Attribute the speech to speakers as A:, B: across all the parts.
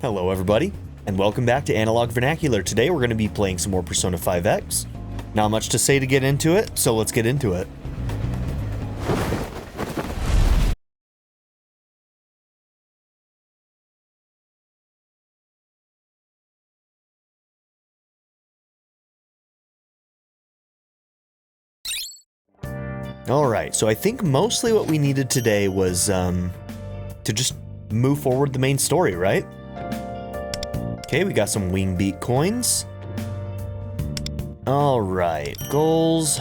A: Hello everybody, and welcome back to Analog Vernacular. Today we're going to be playing some more Persona 5 X. Not much to say to get into it, so let's get into it. Alright, so I think mostly what we needed today was to just move forward the main story, right? Okay, we got some wing beat coins. Alright, goals.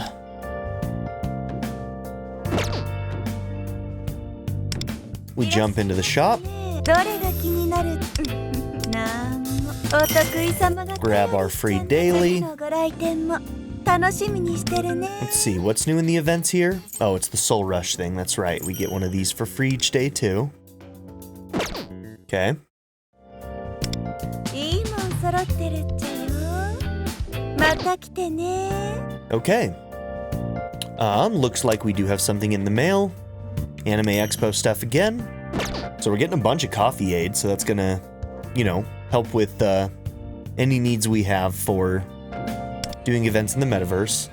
A: We jump into the shop. Grab our free daily. Let's see, what's new in the events here? Oh, it's the Soul Rush thing, that's right. We get one of these for free each day, too. Okay. Okay. Looks like we do have something in the mail. Anime Expo stuff again. So we're getting a bunch of coffee aids, so that's gonna, you know, help with any needs we have for doing events in the metaverse.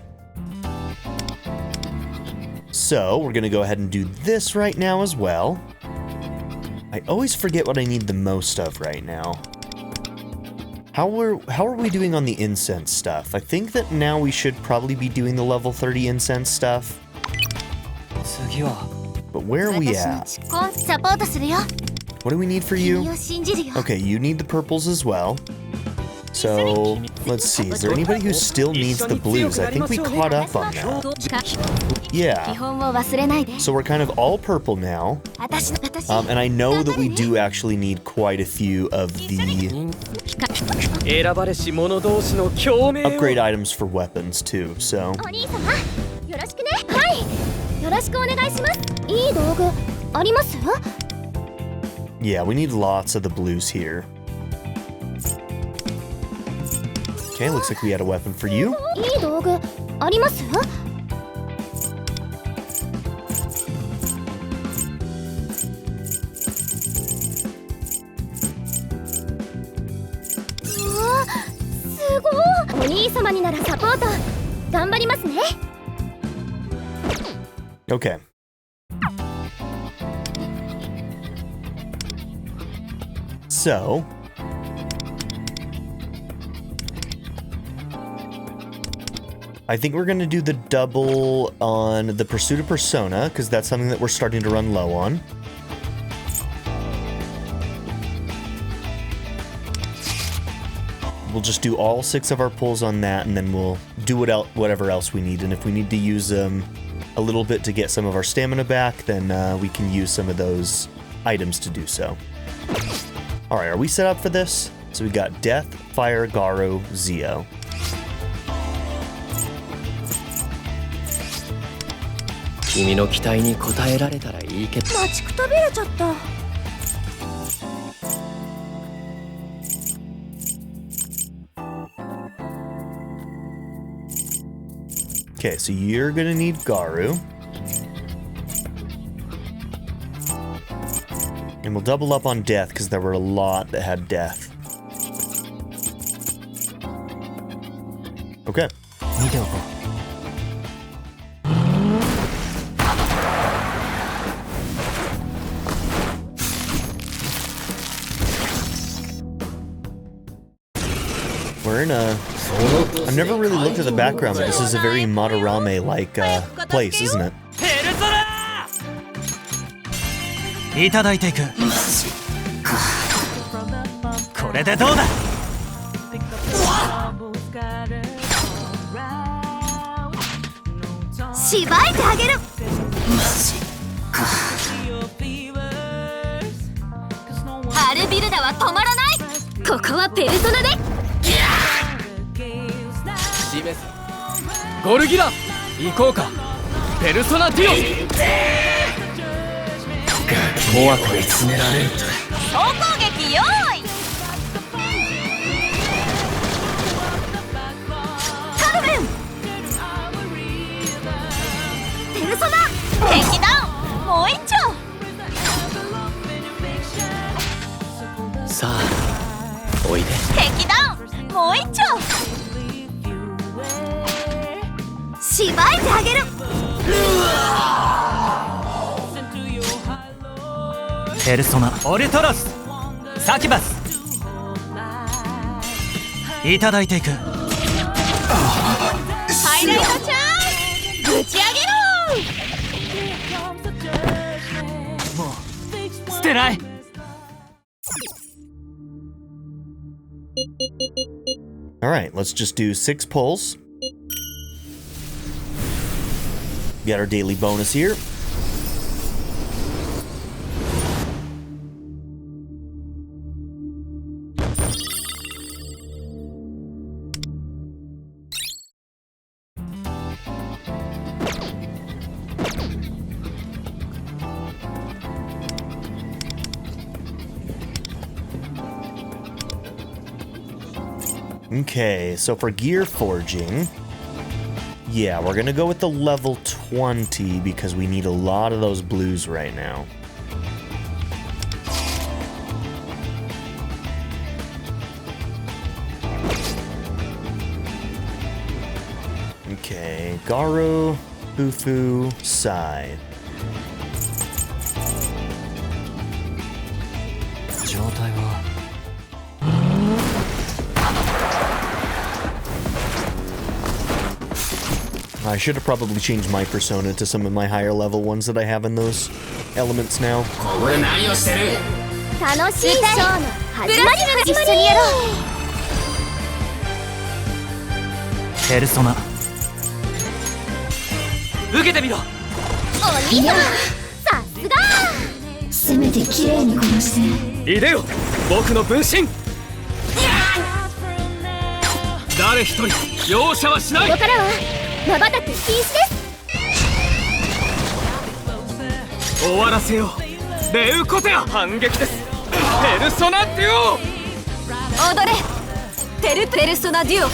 A: So we're gonna go ahead and do this right now as well. I always forget what I need the most of right now. How are we doing on the incense stuff? I think that now we should probably be doing the level 30 incense stuff. But where are we at? What do we need for you? Okay, you need the purples as well. So, let's see, is there anybody who still needs the blues? I think we caught up on that. Yeah. So we're kind of all purple now. And I know that we do actually need quite a few of the upgrade items for weapons too, so. Yeah, we need lots of the blues here. Okay, looks like we had a weapon for you. Okay. So, I think we're going to do the double on the Pursuit of Persona, because that's something that we're starting to run low on. We'll just do all 6 of our pulls on that, and then we'll do whatever else we need. And if we need to use a little bit to get some of our stamina back, then we can use some of those items to do so. Alright, are we set up for this? So we got Death, Fire, Garu, Zio. Okay, so you're gonna need Garu. And we'll double up on Death, because there were a lot that had Death. Okay. We're in a... I've never really looked at the background, but this is a very Madarame-like place, isn't it?
B: Persona オルトロスサキュバスいただいていく。ハイライトチャンスぶち上げろ。もう捨てない。
A: Alright, let's just do 6 pulls. Got our daily bonus here. Okay, so for gear forging, yeah, we're gonna go with the level 20 because we need a lot of those blues right now. Okay, Garu, Bufu, Sai.
B: 状態は
A: I should have probably changed my persona to some of my higher level ones that I have in those elements now.
B: Persona 受けてみろ。
C: いや、さすが。せめて綺麗に殺して。
B: いでよ、僕の分身。誰一人容赦はしない。
C: ここからは瞬く禁止です。
B: 終わらせよう。レウコテア反撃です。ペルソナデュオ。
C: 踊れ。ペルソナデュオ。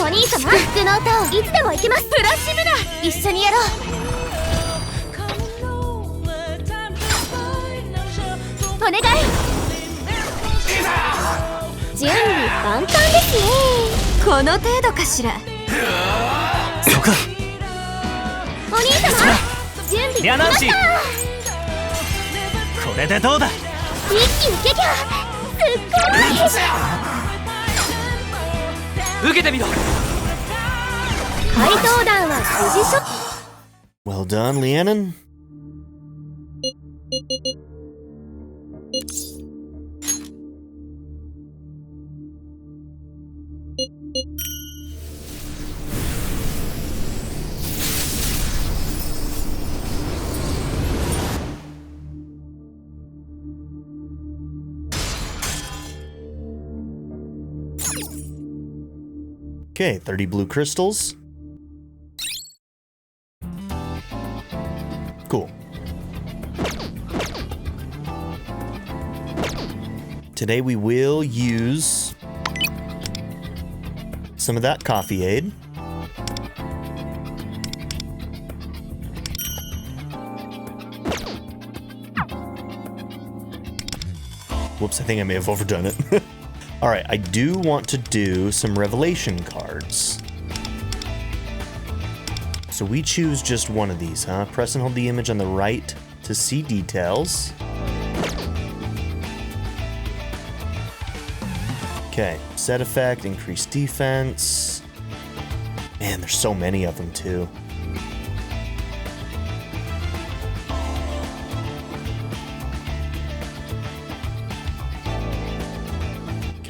C: お兄様、服の歌をいつでも行きます。プラシムだ。一緒にやろう。お願い。準備万端ですね。この程度かしら。
B: そうか。
C: お兄様、準備できました。
B: これでどうだ。
C: 一気に撃破。すっごい。受けてみろ。怪盗団は無事処。
A: Well done, Lianon. Okay, 30 blue crystals. Cool. Today we will use some of that coffee aid. Whoops, I think I may have overdone it. All right, I do want to do some revelation cards. So we choose just one of these, huh? Press and hold the image on the right to see details. Okay, set effect, increase defense. Man, there's so many of them too.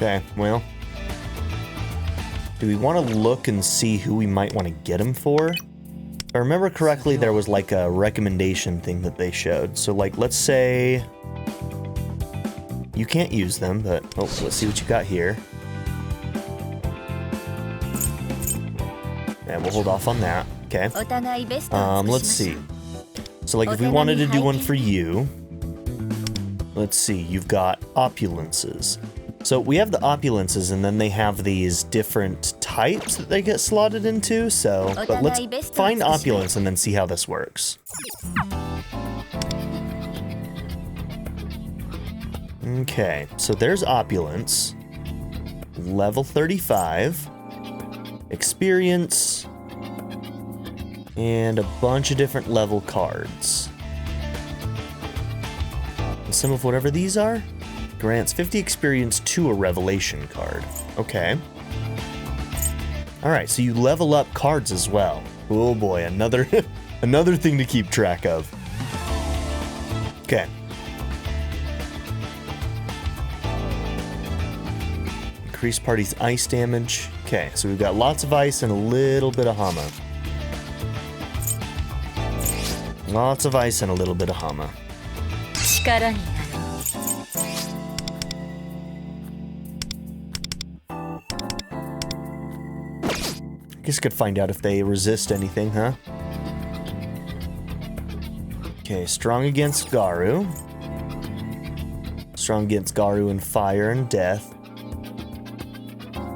A: Okay, well, do we want to look and see who we might want to get him for? If I remember correctly, there was like a recommendation thing that they showed. So like, let's say you can't use them, but oh, let's see what you got here. And we'll hold off on that. Okay. Let's see. So like, if we wanted to do one for you, let's see, you've got opulences. So we have the opulences, and then they have these different types that they get slotted into. So, but let's find opulence and then see how this works. Okay, so there's opulence, level 35. experience, and a bunch of different level cards. And some of whatever these are grants 50 experience to a revelation card. Okay. Alright, so you level up cards as well. Oh boy, another another thing to keep track of. Okay. Increase party's ice damage. Okay, so we've got lots of ice and a little bit of Hama. Lots of ice and a little bit of Hama. I guess I could find out if they resist anything, huh? Okay, strong against Garu. Strong against Garu and fire and death.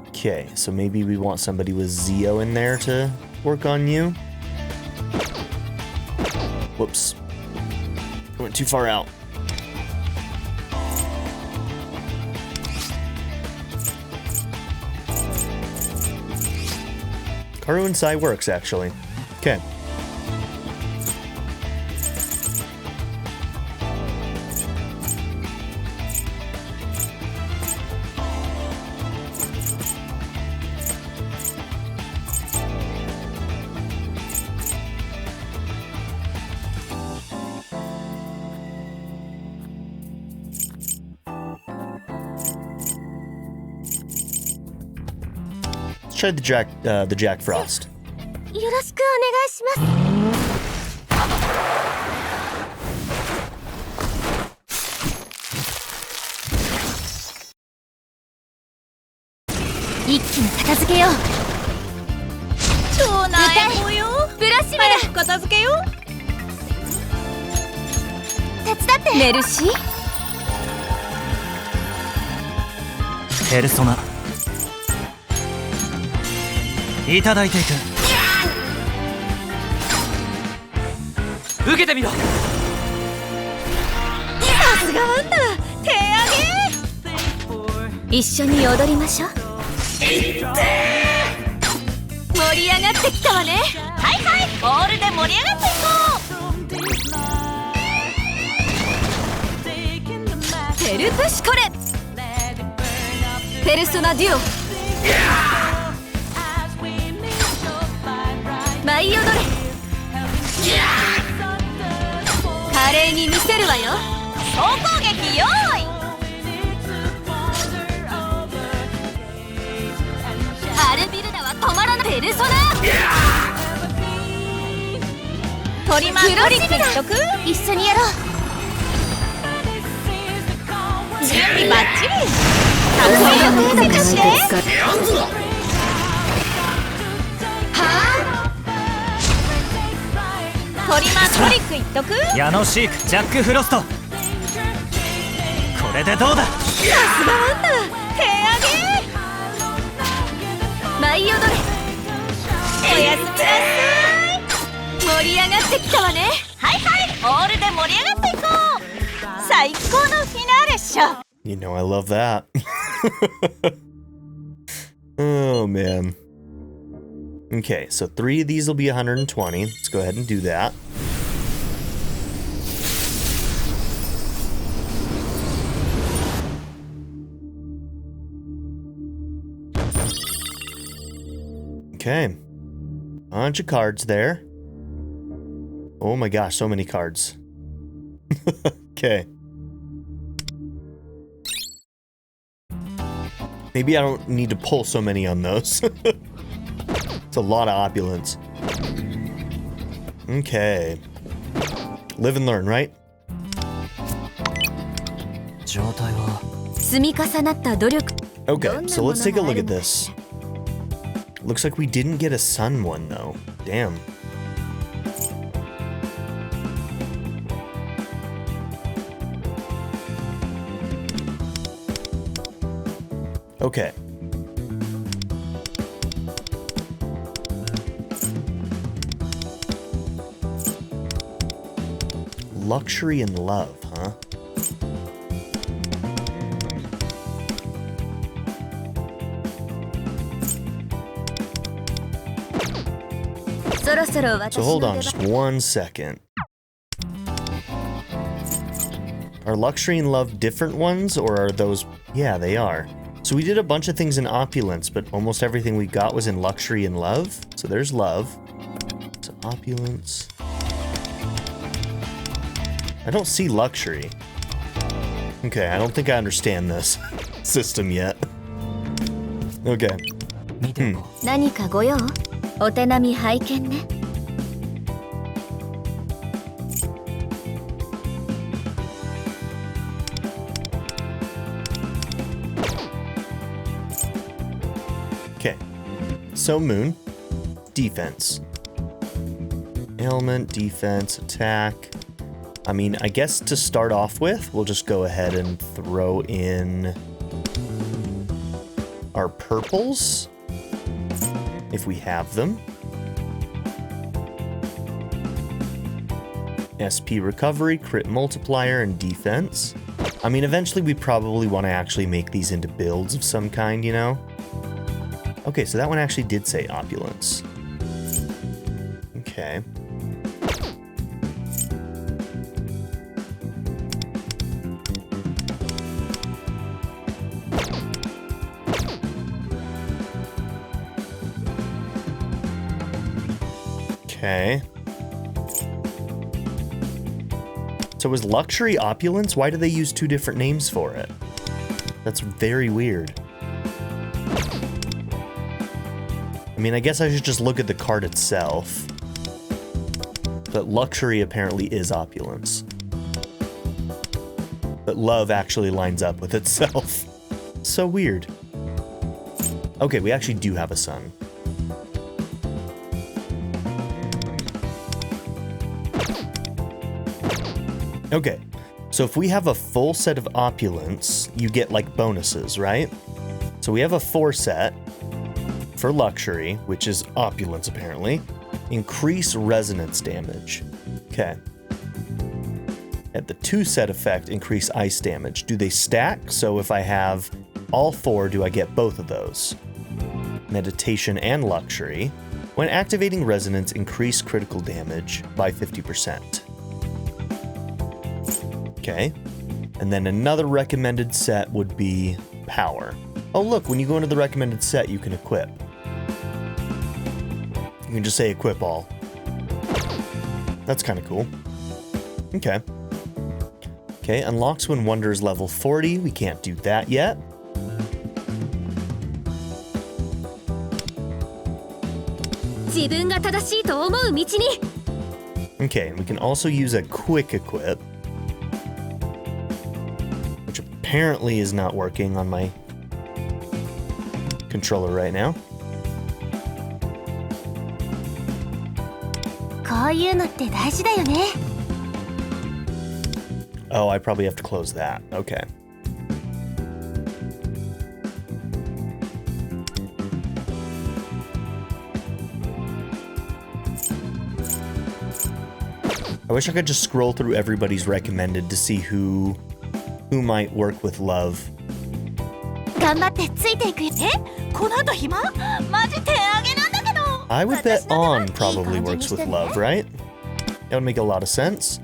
A: Okay, so maybe we want somebody with Zio in there to work on you. Whoops. I went too far out. Garu and Sai works, actually. Okay. Try the Jack Frost.
C: よろしくお願いします。一気に片付けよう。超悩むよ。ブラシ早く片付けよう。手伝って。メルシー。
B: ペルソナ。いただいていく。受けてみろ。さ
C: すがワンダ、手上げ。一緒に踊りましょう。盛り上がってきたわね。はいはい、ボールで盛り上がっていこう。ペルプシコレ。ペルソナデュオ。舞い踊れ。華麗に見せるわよ。総攻撃用意。アルビルダは止まらない。ペルソナトリマントリック一色。一緒にやろう。準備バッチリ。たっぷりの程度かしれ。トリマントリック一徳。
B: 矢野シークジャックフロスト。これでどうだ。さ
C: すがワンダ、手上げ。舞い踊れ。おやすみなさい。盛り上がってきたわね。はいはい、オールで盛り上がっていこう。最高のフィナーレっしょ。
A: You know I love that. Oh man. Okay, so 3 of these will be 120. Let's go ahead and do that. Okay. Bunch of cards there. Oh my gosh, so many cards. Okay. Maybe I don't need to pull so many on those. It's a lot of opulence. Okay. Live and learn, right? Okay, so let's take a look at this. Looks like we didn't get a sun one, though. Damn. Okay. Luxury and love, huh? So hold on just 1 second. Are luxury and love different ones, or are those... Yeah, they are. So we did a bunch of things in opulence, but almost everything we got was in luxury and love. So there's love. So opulence. I don't see luxury. Okay, I don't think I understand this system yet. Okay. Okay. So moon, defense. Ailment, defense, attack. I mean, I guess to start off with, we'll just go ahead and throw in our purples, if we have them. SP recovery, crit multiplier, and defense. I mean, eventually we probably want to actually make these into builds of some kind, you know? Okay, so that one actually did say opulence. Okay. Okay. So is luxury opulence? Why do they use two different names for it? That's very weird. I mean, I guess I should just look at the card itself. But luxury apparently is opulence. But love actually lines up with itself. So weird. Okay, we actually do have a sun. Okay, so if we have a full set of opulence, you get like bonuses, right? So we have a 4 set for luxury, which is opulence apparently. Increase resonance damage. Okay. At the 2 set effect, increase ice damage. Do they stack? So if I have all 4, do I get both of those? Meditation and luxury. When activating resonance, increase critical damage by 50%. Okay, and then another recommended set would be power. Oh look, when you go into the recommended set, you can equip. You can just say equip all. That's kind of cool. Okay. Okay, unlocks when wonder is level 40. We can't do that yet. Okay, and we can also use a quick equip. Apparently is not working on my controller right now. Oh, I probably have to close that. Okay. I wish I could just scroll through everybody's recommended to see who might work with love. I would bet On probably works with love, right? That would make a lot of sense.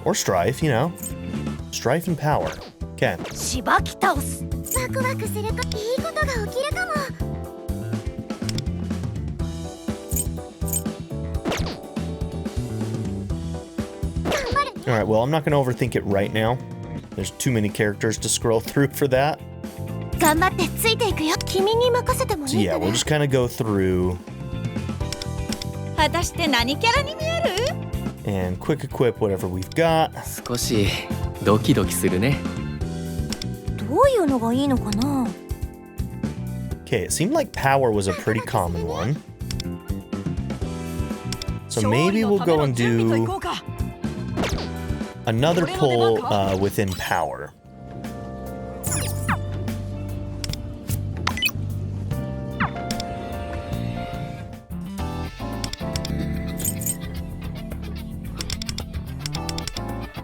A: Or strife, you know. Strife and power. Okay. Alright, well, I'm not going to overthink it right now. There's too many characters to scroll through for that. So yeah, we'll just kind of go through. And quick equip whatever we've got. Okay, it seemed like power was a pretty common one. So maybe we'll go and do another pull within power.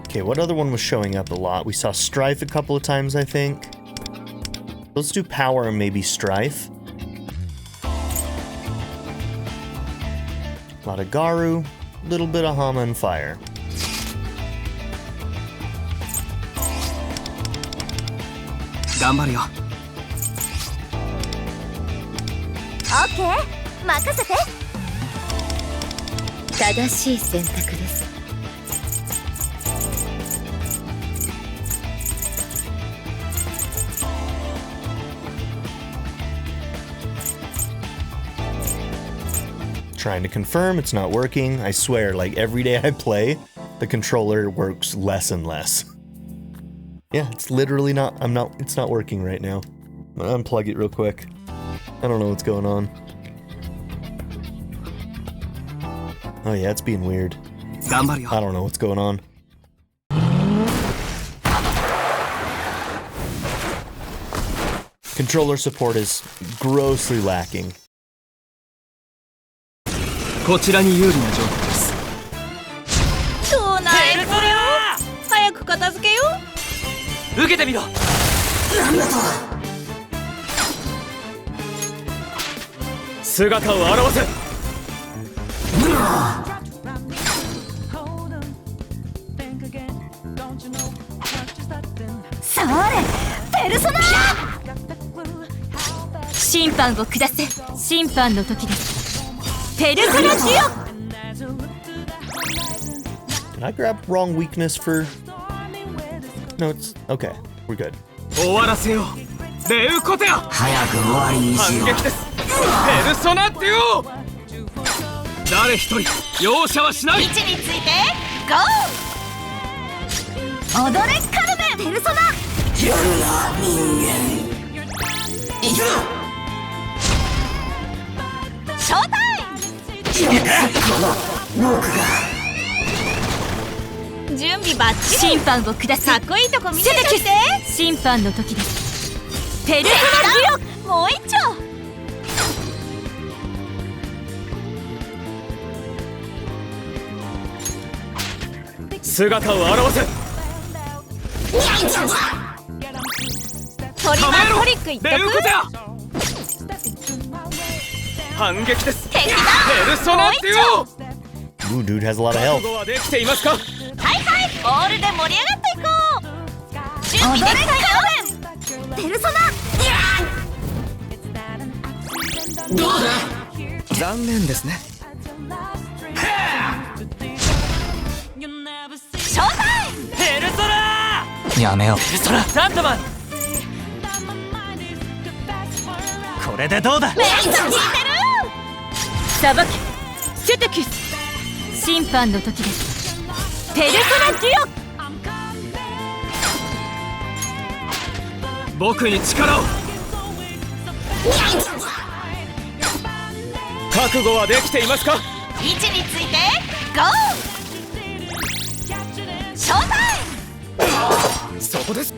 A: Okay, what other one was showing up a lot? We saw strife a couple of times, I think. Let's do power and maybe strife. lot of Garu, little bit of Hama and fire.
C: OK 任せて。正しい選択です。
A: Trying to confirm it's not working. I swear, like every day I play, the controller works less and less. Yeah, it's literally not, it's not working right now. I'm gonna unplug it real quick. I don't know what's going on. Oh yeah, it's being weird. I don't know what's going on. Controller support is grossly lacking.
B: こちらに有利な状況です。
C: そうないこれを早く片付けよう。
B: 受けてみろ。姿を現せ。
C: それ、ペルソナ。審判を下せ。審判の時です。ペルソナジオ。
A: Did I grab wrong weakness for? No, it's okay. We're good.
B: 終わらせよう。レウコテア。早く終わりにしよう。反撃です。ペルソナデュオ。誰一人容赦はしない。位置についてゴ
C: ー。踊れカルメン。ペルソナ。夜な人間。いざ。ショータイム。準備バッチリ。審判を下す。かっこいいとこ見せてきて。審判の時です。ペルソナデュオ。もう一丁。
B: 姿を現せ。
C: トリマートリック一択。
B: 反撃です。
C: 敵だ。
B: ペルソナデュオ。
A: Ooh, dude has a lot of health.
B: はできていますか。
C: はいはい、オールで盛り上がっていこう。準備できたよ。ペルソナ。
B: どうだ。残念ですね。
C: ショータイム。
B: ペルソナ。やめよう。ペルソナサンドマン。これでどうだ。
C: メインと聞いてる。さばけ。セテキス。審判の時です。ペルソナデュ
B: オ。僕に力を。覚悟はできていますか。
C: 位置についてゴー。ショータイ
B: ム。そこです。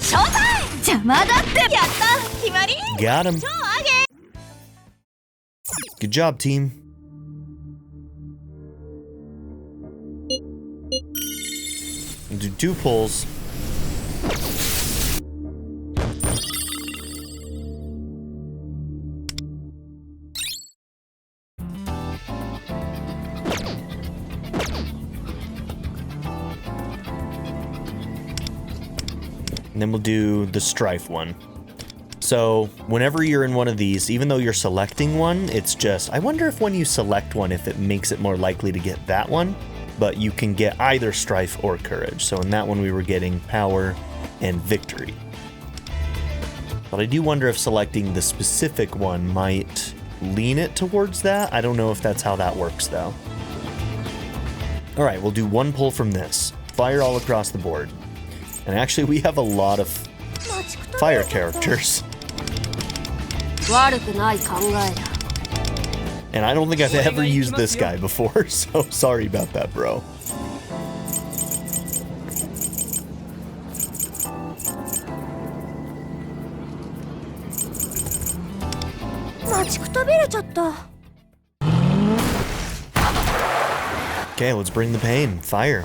C: ショータイム。邪魔だって。やった。決まり。
A: Got him. Good job, team. We'll do 2 pulls. And then we'll do the strife one. So whenever you're in one of these, even though you're selecting one, it's just, I wonder if when you select one, if it makes it more likely to get that one, but you can get either strife or courage. So in that one, we were getting power and victory. But I do wonder if selecting the specific one might lean it towards that. I don't know if that's how that works though. All right, we'll do 1 pull from this. Fire all across the board. And actually we have a lot of fire characters. And I don't think I've ever used this guy before, so sorry about that, bro. Okay, let's bring the pain. Fire.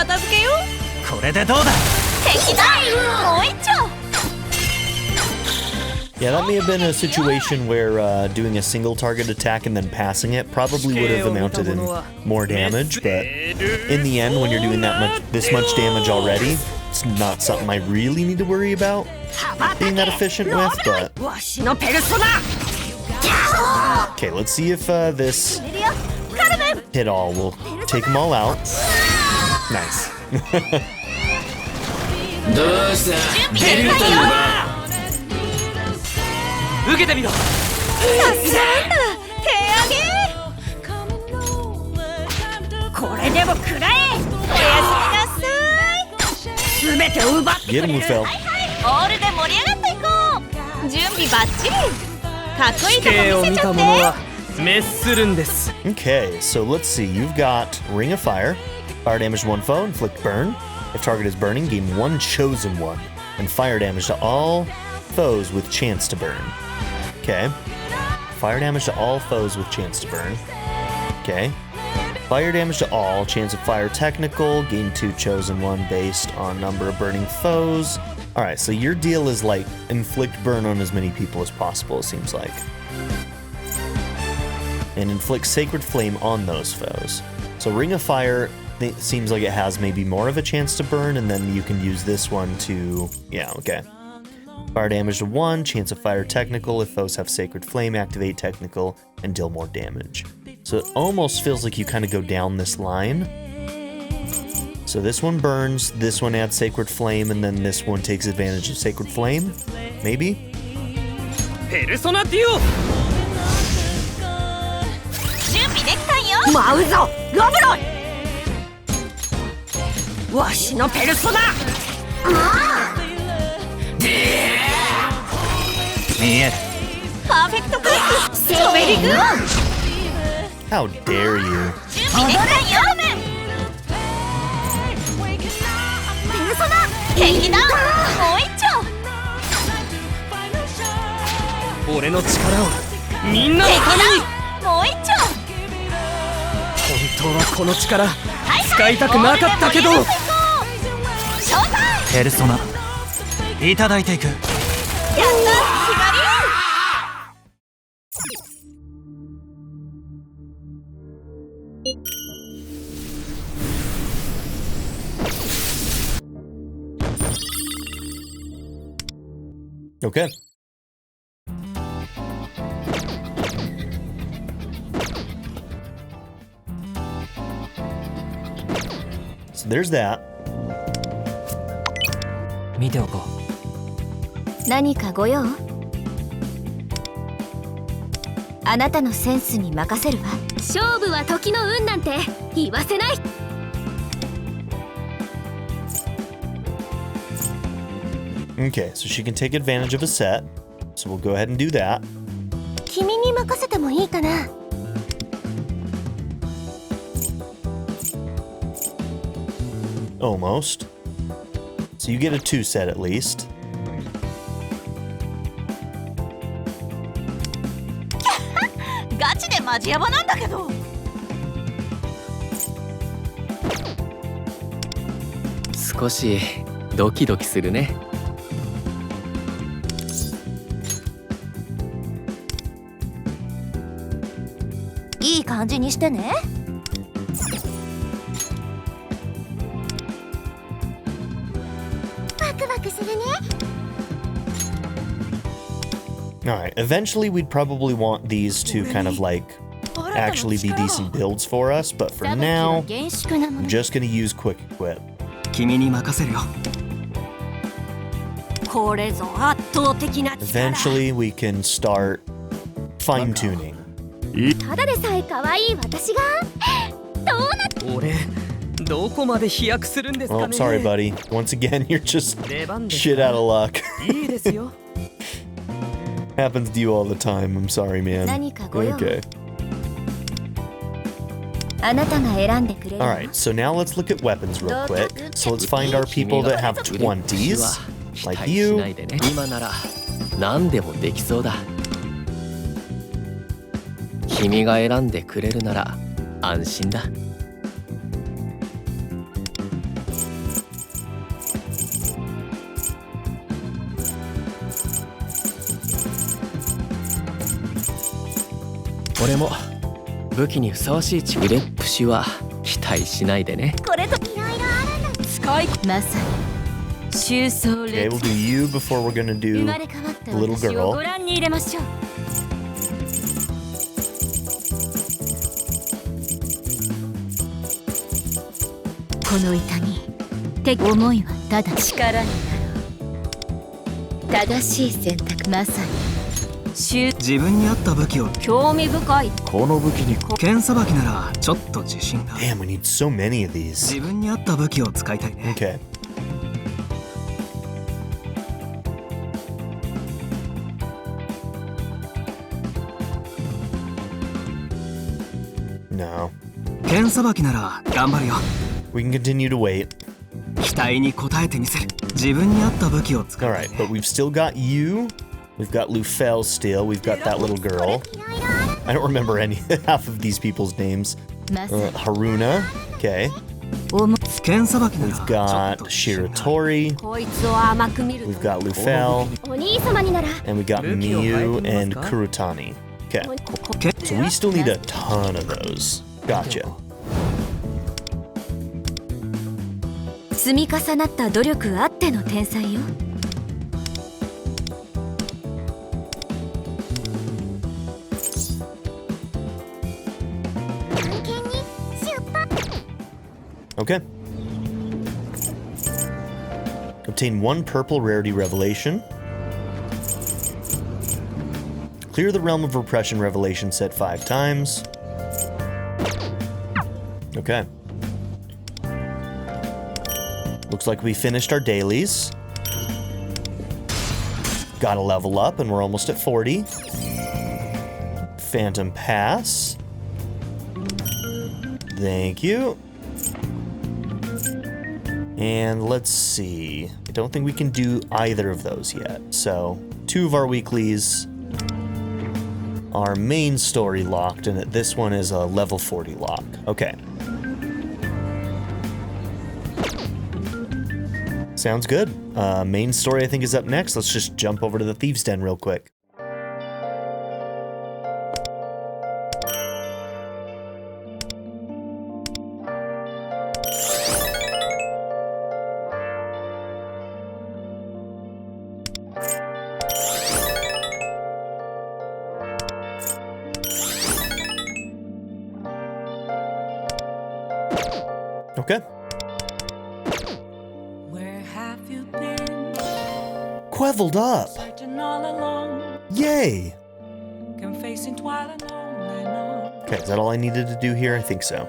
C: 片付けよう。
B: これでどうだ。
C: 敵だ。もう一丁。
A: Yeah, that may have been a situation where doing a single target attack and then passing it probably would have amounted in more damage, but in the end, when you're doing this much damage already, it's not something I really need to worry about being that efficient with, but... Okay, let's see if this hit all. We'll take them all out. Nice.
B: 受けてみろ。
C: さすがあんた、手上げ。これでも食らえ。おやすみなさい。すべてを奪ってくれる。オールで盛り上がっていこう。準備バッチリ。かっこいいとこ見せちゃって。
B: 滅するんです。
A: Okay, so let's see. You've got Ring of Fire. Fire damage to one foe, inflict burn. If target is burning, gain one chosen one. And fire damage to all foes with chance to burn. Okay. Fire damage to all foes with chance to burn. Okay. Fire damage to all, chance of fire technical, gain 2 chosen one based on number of burning foes. Alright, so your deal is like inflict burn on as many people as possible, it seems like. And inflict sacred flame on those foes. So Ring of Fire, it seems like it has maybe more of a chance to burn, and then you can use this one to... Yeah, okay. Fire damage to 1, chance of fire technical. If foes have sacred flame, activate technical and deal more damage. So it almost feels like you kind of go down this line. So this one burns, this one adds sacred flame, and then this one takes advantage of sacred flame? Maybe?
B: Persona デュオ。
C: 準備できたよ。舞うぞ、ロブロイ。わしのペルソナ。パーフェクトクリック。ストベリグー。
A: How dare you?
C: 準備できたよ。ペルソナ。敵だ。もう一丁。
B: 俺の力をみんなのために。
C: もう一丁。
B: 本当はこの力使いたくなかったけど。ペルソナいただいていく。
A: Okay. So there's that.
B: 見ておこう。
C: 何かご用？あなたのセンスに任せるわ。勝負は時の運なんて言わせない。
A: Okay, so she can take advantage of a set. So we'll go ahead and do that.
C: 君に任せてもいいかな。
A: Almost. So you get a 2 set at least.
C: ガチでマジヤバなんだけど。
B: 少しドキドキするね。
C: いい感じにしてね。ワクワクするね。
A: Alright, eventually we'd probably want these to kind of like actually be decent builds for us, but for now, I'm just gonna use quick equip.
B: 君に任せるよ。
C: これぞ圧倒的な力。
A: Eventually we can start fine-tuning.
C: ただでさえ可愛い私がどうなって
B: 俺どこまで飛躍するんですかね。
A: Oh, sorry, buddy. Once again, you're just shit out of luck.
B: いいですよ。
A: Happens to you all the time. I'm sorry, man. Okay.
C: あなたが選んでくれる。
A: Alright, so now let's look at weapons real quick. So let's find our people that have 20s, like you.
B: 今なら何でもできそうだ。君が選んでくれるなら安心だ。俺も武器にふさわしい腕っぷしは期待しないでね。
C: これといろいろあるの。使いまさに終奏
A: Okay, we'll do you before we're gonna do
C: 生まれ変わった
A: little
C: 私を
A: girl.
C: ご覧に入れましょう。この痛み、思いはただ力になる。正しい選択、まさに
B: 自分に合った武器を。
C: 興味深い。
A: この武器に
B: 剣さばきならちょっと自信が。
A: Damn, we need so many of these.
B: 自分に合った武器を使いたいね。
A: Okay. No.
B: 剣さばきなら頑張るよ。
A: We can continue to wait.
B: 期待に応えてみせる。自分に合った武器を使いたい
A: Alright,
B: ね。
A: but we've still got you. We've got Lufel still. We've got that little girl. I don't remember half of these people's names. Haruna. Okay.
B: 剣さばきな
A: We've
B: ら
A: got Shiratori.
C: こいつを甘く見る
A: We've got Lufel.
C: お兄様になら
A: And we got Miyu and Kurutani. Okay. So we still need a ton of those. Gotcha.
C: 積み重なった努力あっての天才よ。
A: Okay. Obtain 1 purple rarity revelation. Clear the realm of repression revelation set 5 times. Okay. Looks like we finished our dailies. Got to level up and we're almost at 40. Phantom Pass. Thank you. And let's see. I don't think we can do either of those yet. So 2 of our weeklies are main story locked, and this one is a level 40 lock. Okay. Sounds good. Main story I think is up next. Let's just jump over to the Thieves' Den real quick. Okay.
D: Where have you been?
A: Queveled up.
D: Searching all along,
A: Yay.
D: confessing while alone.
A: Okay, is that all I needed to do here? I think so.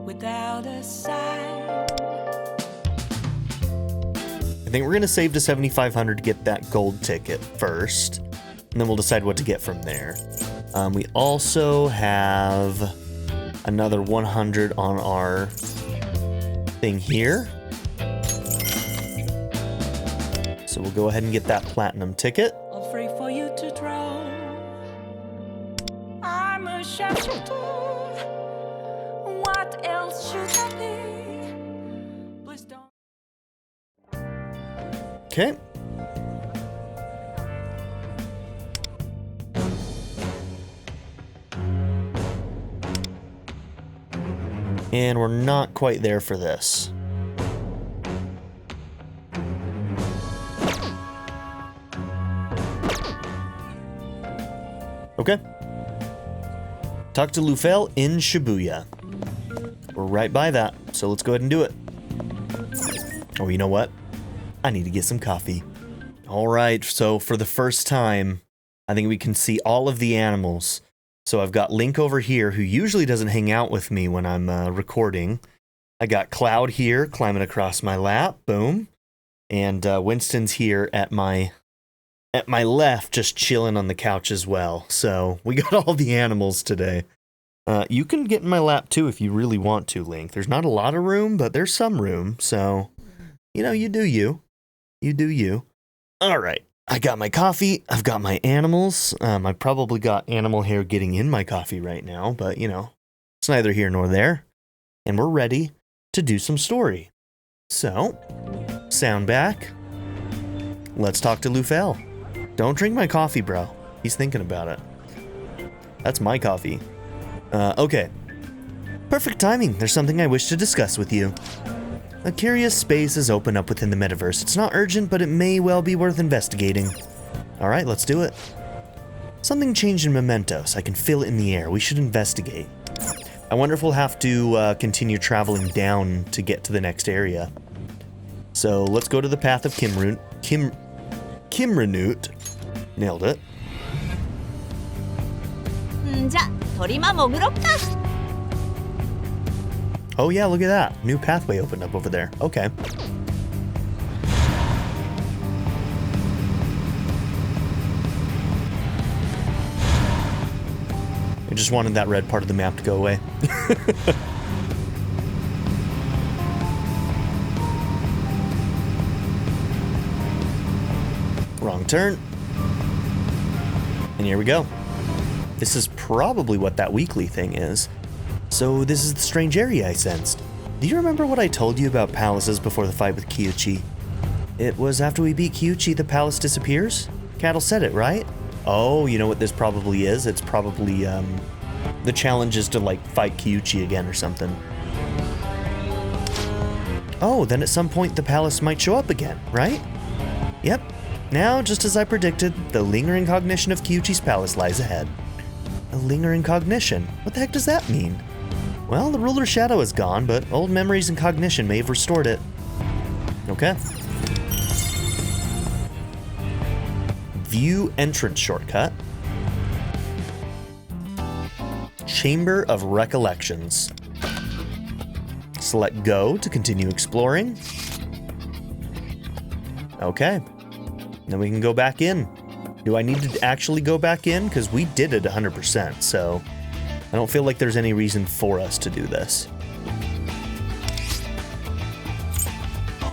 D: Without a sign.
A: I think we're going to save to 7,500 to get that gold ticket first, and then we'll decide what to get from there. We also have another 100 on our thing here. So we'll go ahead and get that platinum ticket.
D: All free for you to draw. I'm a sharpshooter. What else should I be? Please don't.
A: Okay. And we're not quite there for this. Okay. Talk to Lufel in Shibuya. We're right by that, so let's go ahead and do it. Oh, you know what? I need to get some coffee. All right, so for the first time, I think we can see all of the animals. So I've got Link over here, who usually doesn't hang out with me when I'm recording. I got Cloud here, climbing across my lap, boom. And Winston's here at my left, just chilling on the couch as well. So we got all the animals today. You can get in my lap too if you really want to, Link. There's not a lot of room, but there's some room. So, you know, you do you. You do you. All right. I got my coffee. I've got my animals. I probably got animal hair getting in my coffee right now, but, you know, it's neither here nor there. And we're ready to do some story. So, sound back. Let's talk to Lufel. Don't drink my coffee, bro. He's thinking about it. That's my coffee. Okay. Perfect timing. There's something I wish to discuss with you. A curious space has opened up within the metaverse. It's not urgent, but it may well be worth investigating. Alright, let's do it. Something changed in Mementos. I can feel it in the air. We should investigate. I wonder if we'll have to continue traveling down to get to the next area. So let's go to the path of Kimranut. Nailed it. Oh yeah, look at that. New pathway opened up over there. Okay. I just wanted that red part of the map to go away. Wrong turn. And here we go. This is probably what that weekly thing is. So this is the strange area I sensed. Do you remember what I told you about palaces before the fight with Kyuchi? It was after we beat Kyuchi the palace disappears? Cattle said it, right? Oh, you know what this probably is? It's probably, the challenge is to, like, fight Kyuchi again or something. Oh, then at some point the palace might show up again, right? Yep. Now, just as I predicted, the lingering cognition of Kyuchi's palace lies ahead. A lingering cognition? What the heck does that mean? Well, the ruler's shadow is gone, but old memories and cognition may have restored it. Okay. View entrance shortcut. Chamber of Recollections. Select go to continue exploring. Okay. Then we can go back in. Do I need to actually go back in? Because we did it 100%, so I don't feel like there's any reason for us to do this.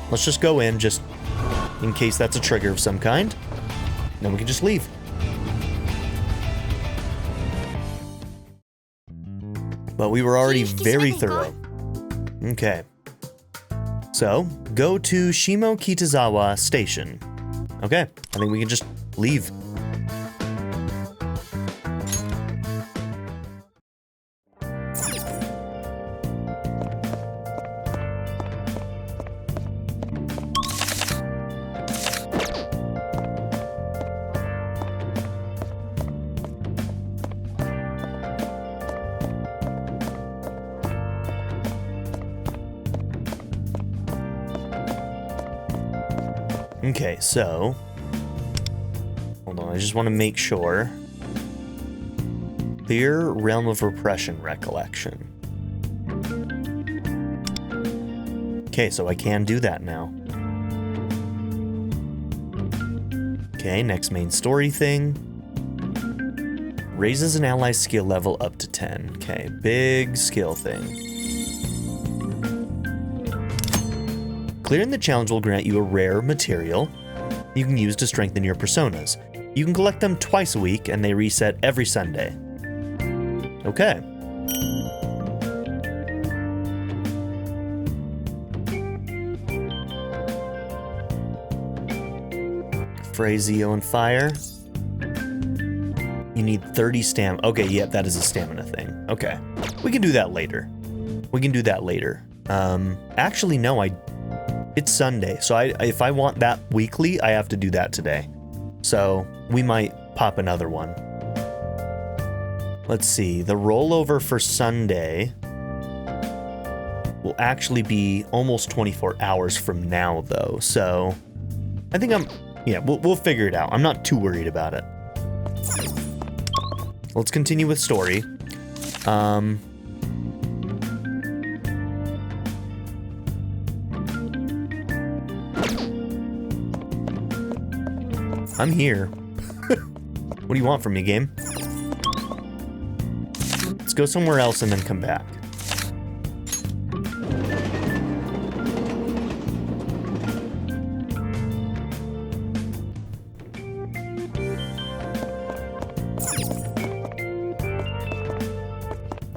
A: Let's just go in, just in case that's a trigger of some kind. Then we can just leave. But we were already very thorough. Okay. So, go to Shimo Kitazawa Station. Okay, I think we can just leave. Okay, so hold on, I just want to make sure. Clear Realm of Repression Recollection. Okay, so I can do that now. Okay, next main story thing. Raises an ally's skill level up to 10. Okay, big skill thing. Clearing the challenge will grant you a rare material you can use to strengthen your personas. You can collect them twice a week, and they reset every Sunday. Okay. Frazio and Fire. You need 30 stamina. Okay, yep, that is a stamina thing. Okay. We can do that later. Actually, no, it's Sunday, so if I want that weekly, I have to do that today. So we might pop another one. Let's see, the rollover for Sunday will actually be almost 24 hours from now, though. So I think we'll figure it out. I'm not too worried about it. Let's continue with story. I'm here. What do you want from me, game? Let's go somewhere else and then come back.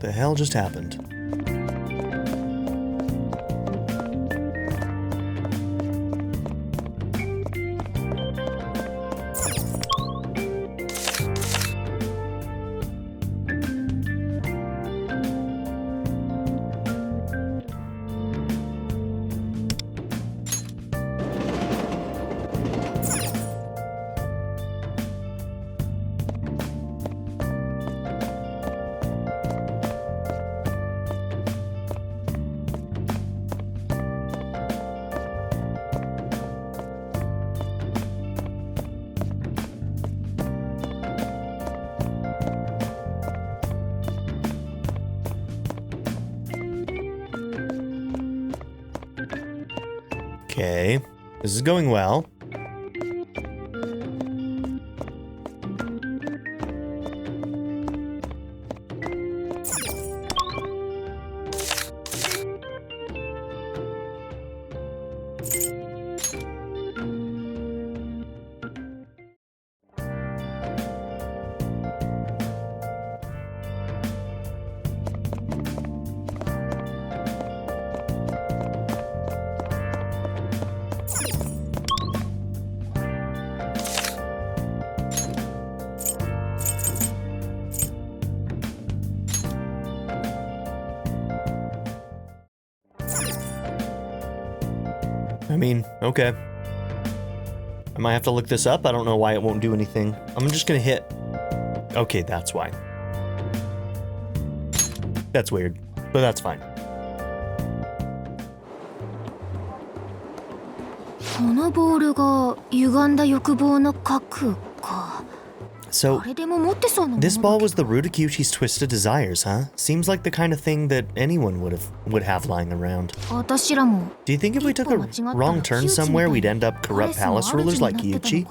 A: The hell just happened? Okay, this is going well. I mean, okay. I might have to look this up. I don't know why it won't do anything. I'm just gonna hit. Okay, that's why. That's weird, but that's fine. So, this ball was the root of Kyuchi's twisted desires, huh? Seems like the kind of thing that anyone would have lying around. Do you think if we took a wrong turn somewhere, we'd end up corrupt palace rulers like Kyuchi?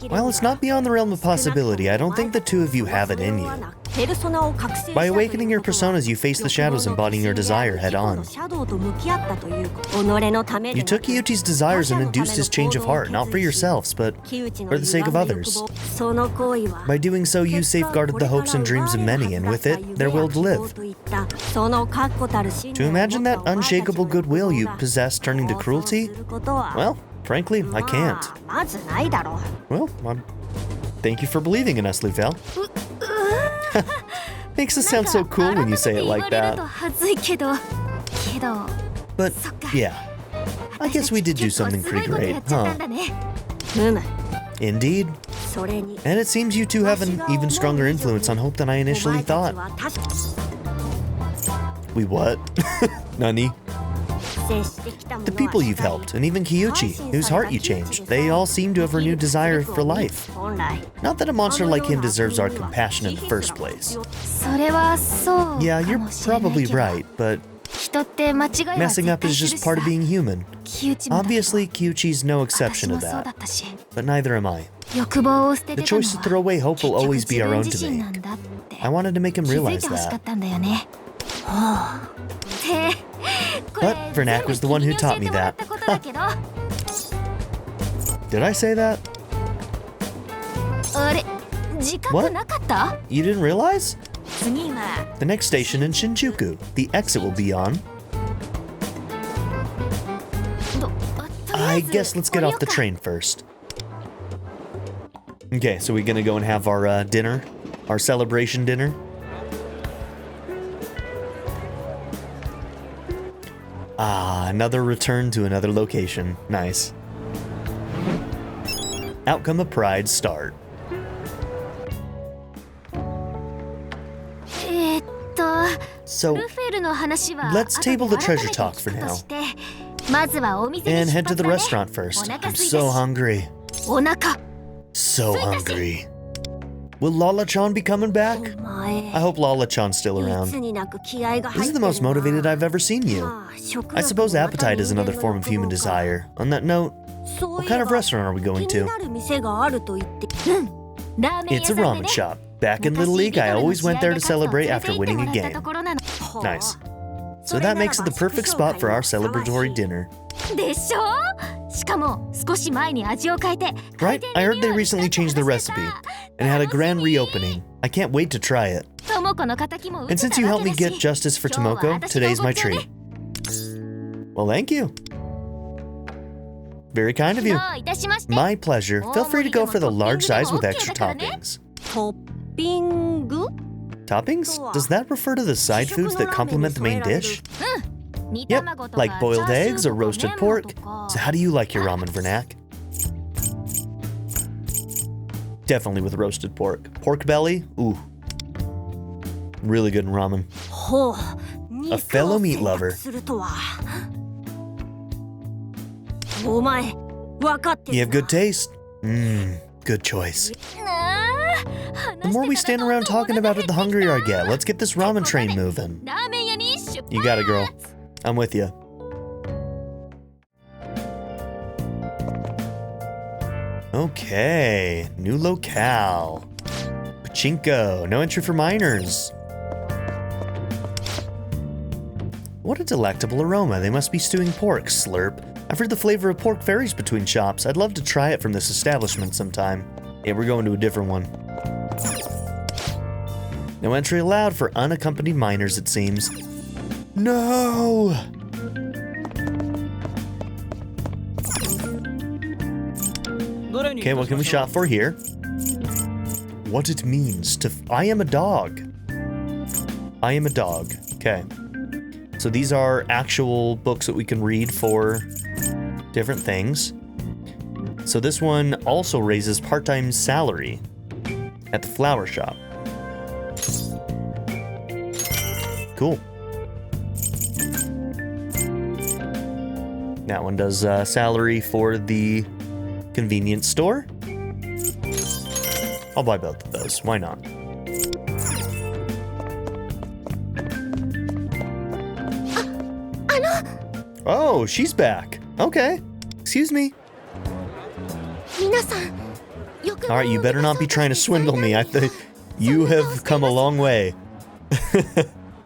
A: Well, it's not beyond the realm of possibility. I don't think the two of you have it in you. By awakening your personas, you face the shadows embodying your desire head on. You took Kyuchi's desires and induced his change of heart, not for yourselves, but for the sake of others. By doing so, you safeguarded the hopes and dreams of many, and with it, their will to live. To imagine that unshakable goodwill you possess turning to cruelty? Well, frankly, I can't. Well, thank you for believing in us, Lufel. Makes it sound so cool when you say it like that. But, yeah. I guess we did do something pretty great, huh? Indeed. And it seems you two have an even stronger influence on Hope than I initially thought. We what? Nani? The people you've helped, and even Kyuchi, whose heart you changed, they all seem to have renewed desire for life. Not that a monster like him deserves our compassion in the first place. Yeah, you're probably right, but messing up is just part of being human. Obviously, Kyuchi's no exception to that, but neither am I. The choice to throw away hope will always be our own to make. I wanted to make him realize that. But Vernac was the one who taught me that. Did I say that? What? You didn't realize? The next station in Shinjuku. The exit will be on. I guess let's get off the train first. Okay, so we're gonna go and have our dinner, our celebration dinner. Ah, another return to another location. Nice. Outcome of Pride start. So, let's table the treasure talk for now. And head to the restaurant first. I'm so hungry. So hungry. Will Lala-chan be coming back? I hope Lala-chan's still around. This is the most motivated I've ever seen you. I suppose appetite is another form of human desire. On that note, what kind of restaurant are we going to? It's a ramen shop. Back in Little League, I always went there to celebrate after winning a game. Nice. So that makes it the perfect spot for our celebratory dinner. Right? I heard they recently changed the recipe and had a grand reopening. I can't wait to try it. And since you helped me get justice for Tomoko, today's my treat. Well, thank you. Very kind of you. My pleasure. Feel free to go for the large size with extra toppings. Toppings? Does that refer to the side foods that complement the main dish? Yep, like boiled eggs or roasted pork. So how do you like your ramen, Vernac? Definitely with roasted pork. Pork belly? Ooh. Really good in ramen. A fellow meat lover. You have good taste. Good choice. The more we stand around talking about it, the hungrier I get. Let's get this ramen train moving. You got it, girl. I'm with you. Okay, new locale. Pachinko, no entry for minors. What a delectable aroma. They must be stewing pork, slurp. I've heard the flavor of pork varies between shops. I'd love to try it from this establishment sometime. Yeah, we're going to a different one. No entry allowed for unaccompanied minors, it seems. No! Okay, what can we shop for here? What it means to... I am a dog. I am a dog. Okay. So these are actual books that we can read for different things. So this one also raises part-time salary at the flower shop. Cool. That one does salary for the convenience store. I'll buy both of those. Why not? Oh, she's back. Okay. Excuse me. Alright, you better not be trying to swindle me. I think you have come a long way.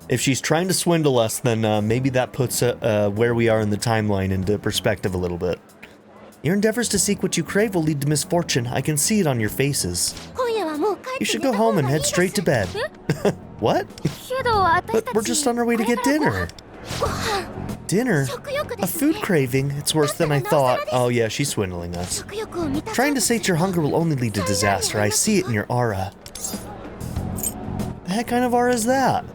A: If she's trying to swindle us, then maybe that puts where we are in the timeline into perspective a little bit. Your endeavors to seek what you crave will lead to misfortune. I can see it on your faces. You should go home and head straight to bed. What? But we're just on our way to get dinner. Dinner? A food craving? It's worse than I thought. Oh yeah, she's swindling us. Trying to sate your hunger will only lead to disaster. I see it in your aura. The heck kind of aura is that?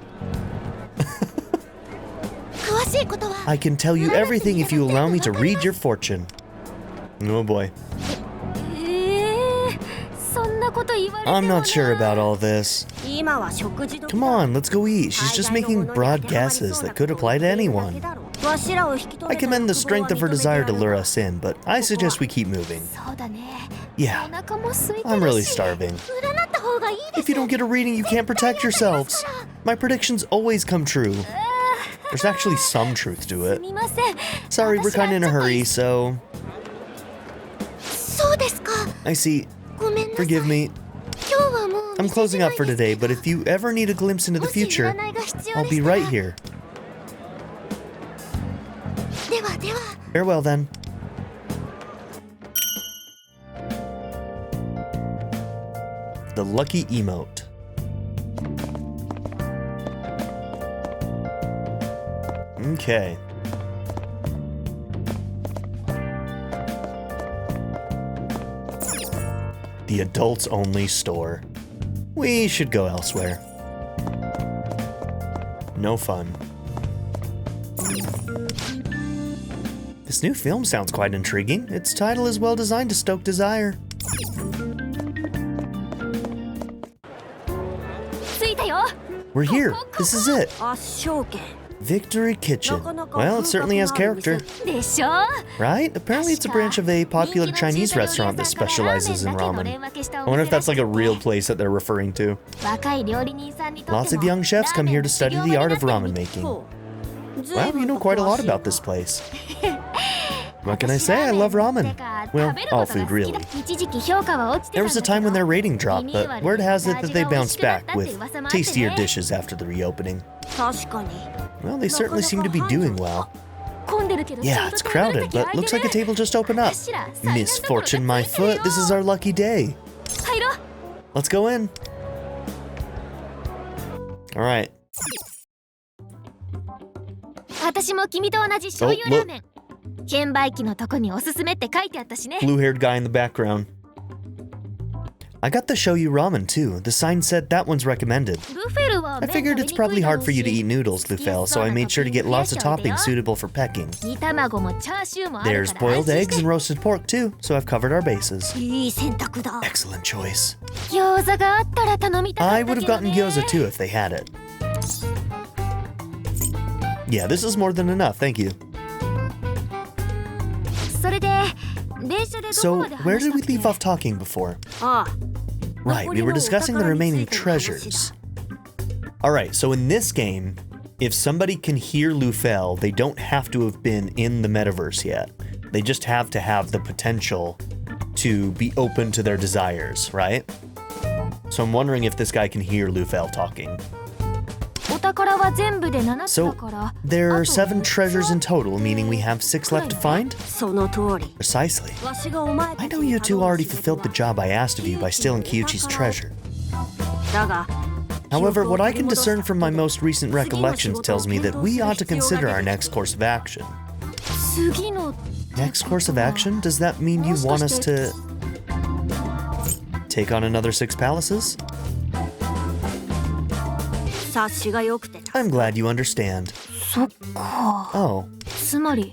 A: I can tell you everything if you allow me to read your fortune. Oh boy. I'm not sure about all this. Come on, let's go eat. She's just making broad guesses that could apply to anyone. I commend the strength of her desire to lure us in, but I suggest we keep moving. Yeah, I'm really starving. If you don't get a reading, you can't protect yourselves. My predictions always come true. There's actually some truth to it. Sorry, we're kind of in a hurry, so... I see. Forgive me. I'm closing up for today, but if you ever need a glimpse into the future, I'll be right here. Farewell, then. The lucky emote. Okay. The adults-only store. We should go elsewhere. No fun. This new film sounds quite intriguing. Its title is well designed to stoke desire. We're here. This is it. Victory Kitchen. Well, it certainly has character. Right? Apparently it's a branch of a popular Chinese restaurant that specializes in ramen. I wonder if that's like a real place that they're referring to. Lots of young chefs come here to study the art of ramen making. Wow, you know quite a lot about this place. What can I say? I love ramen. Well, all food, really. There was a time when their rating dropped, but word has it that they bounced back with tastier dishes after the reopening. Well, they certainly seem to be doing well. Yeah, it's crowded, but looks like a table just opened up. Misfortune, my foot. This is our lucky day. Let's go in. All right. Oh, look. Blue-haired guy in the background. I got the shoyu ramen too. The sign said that one's recommended. I figured it's probably hard for you to eat noodles, Lufel, so I made sure to get lots of toppings suitable for pecking. There's boiled eggs and roasted pork too, so I've covered our bases. Excellent choice. I would have gotten gyoza too if they had it. Yeah, this is more than enough, thank you. So, where did we leave off talking before? Right, we were discussing the remaining treasures. Alright, so in this game, if somebody can hear Lufel, they don't have to have been in the metaverse yet. They just have to have the potential to be open to their desires, right? So I'm wondering if this guy can hear Lufel talking. So, there are 7 treasures in total, meaning we have 6 left to find? Precisely. I know you two already fulfilled the job I asked of you by stealing Kyuchi's treasure. However, what I can discern from my most recent recollections tells me that we ought to consider our next course of action. Next course of action? Does that mean you want us to take on another 6 palaces? I'm glad you understand. Oh.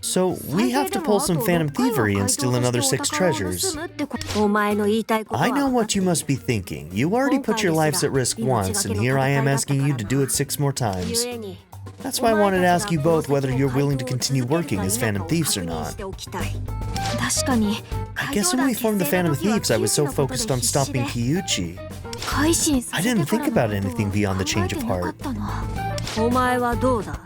A: So we have to pull some phantom thievery and steal another 6 treasures. I know what you must be thinking. You already put your lives at risk once, and here I am asking you to do it 6 more times. That's why I wanted to ask you both whether you're willing to continue working as phantom thieves or not. I guess when we formed the Phantom Thieves, I was so focused on stopping Kyuchi. I didn't think about anything beyond the change of heart.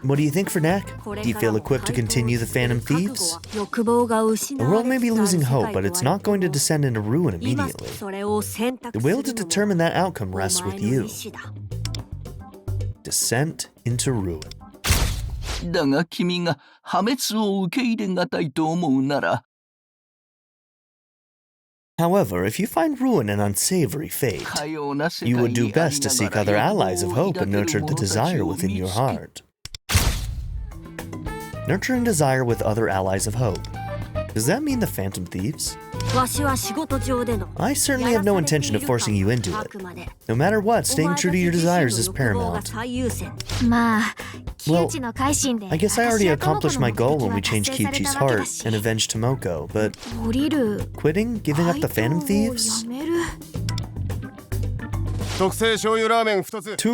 A: What do you think for Neck? Do you feel equipped to continue the Phantom Thieves? The world may be losing hope, but it's not going to descend into ruin immediately. The will to determine that outcome rests with you. Descent into ruin.
E: だが君が破滅を受け入れがたいと思うなら
A: However, if you find ruin an unsavory fate, you would do best to seek other allies of hope and nurture the desire within your heart. Nurturing desire with other allies of hope. Does that mean the Phantom Thieves? I certainly have no intention of forcing you into it. No matter what, staying true to your desires is paramount. Well, I guess I already accomplished my goal when we changed Kyuchi's heart and avenged Tomoko, but quitting? Giving up the Phantom Thieves? 2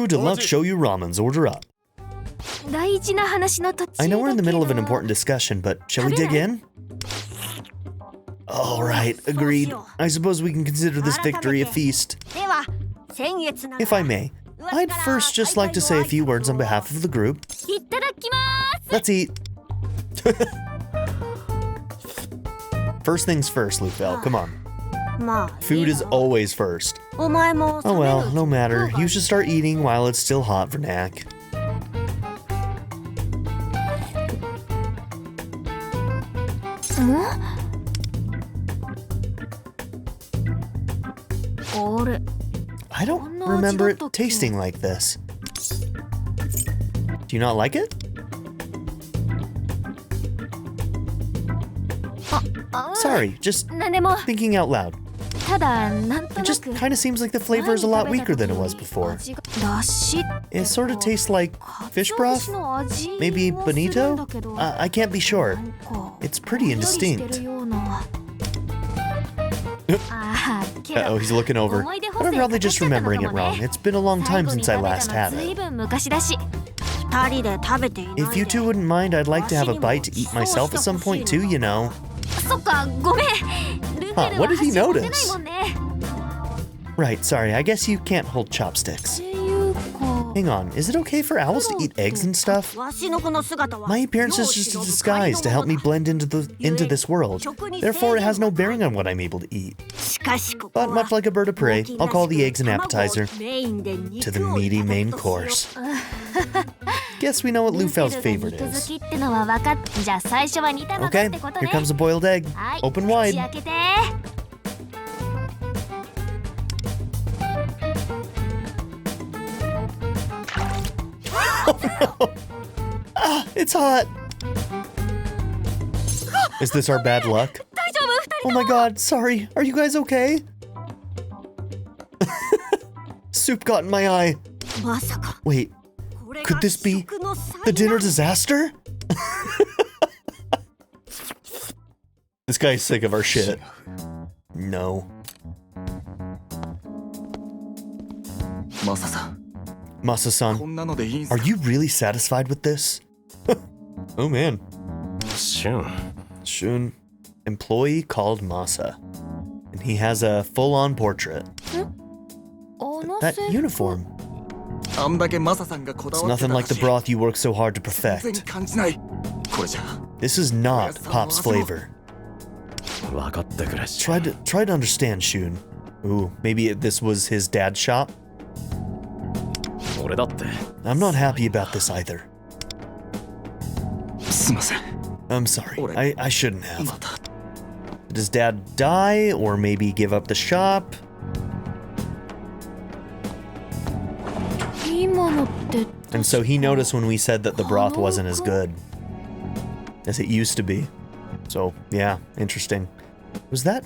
A: deluxe shoyu ramens, order up. I know we're in the middle of an important discussion, but shall we dig in? All right, agreed. I suppose we can consider this victory a feast. If I may, I'd first just like to say a few words on behalf of the group. Let's eat. First things first, Lufel, come on. Food is always first. Oh well, no matter. You should start eating while it's still hot, Vernac. I don't remember it tasting like this. Do you not like it? Sorry, just thinking out loud. It just kind of seems like the flavor is a lot weaker than it was before. It sort of tastes like fish broth? Maybe bonito? I can't be sure. It's pretty indistinct. Uh-oh, he's looking over. But I'm probably just remembering it wrong. It's been a long time since I last had it. If you two wouldn't mind, I'd like to have a bite to eat myself at some point too, you know. Huh, what did he notice? Right, sorry, I guess you can't hold chopsticks. Hang on, is it okay for owls to eat eggs and stuff? My appearance is just a disguise to help me blend into this world. Therefore, it has no bearing on what I'm able to eat. But much like a bird of prey, I'll call the eggs an appetizer to the meaty main course. Guess we know what Lufel's favorite is. Okay, here comes a boiled egg. Open wide. Oh no! Ah, it's hot! Is this our bad luck? Oh my god, sorry. Are you guys okay? Soup got in my eye. Wait, could this be the dinner disaster? This guy's sick of our shit. No. Masa-san, are you really satisfied with this? Oh man. Shun. Employee called Masa. And he has a full-on portrait. That uniform. It's nothing like the broth you worked so hard to perfect. This is not Pop's flavor. Try to understand, Shun. Ooh, maybe this was his dad's shop? I'm not happy about this either. I'm sorry, I shouldn't have. Did his dad die, or maybe give up the shop? And so he noticed when we said that the broth wasn't as good as it used to be. So, yeah, interesting. Was that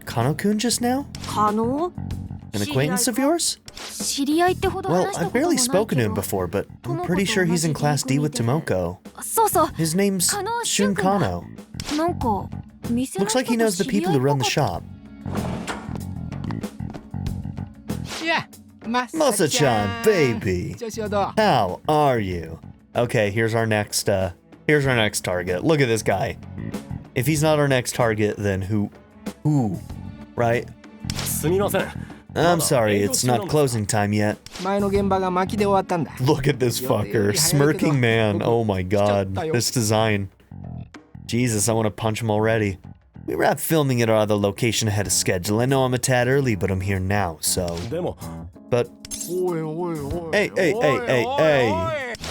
A: Kano-kun just now? An acquaintance of yours? Well, I've barely spoken to him before, but I'm pretty sure he's in Class D with Tomoko. His name's Shun Kano. Looks like he knows the people who run the shop. Masa-chan, baby! How are you? Okay, here's our next target. Look at this guy. If he's not our next target, then who, right? I'm sorry, it's not closing time yet. Look at this fucker, smirking man. Oh my god, this design. Jesus, I want to punch him already. We wrapped filming at our other location ahead of schedule. I know I'm a tad early, but I'm here now, so... But... Hey!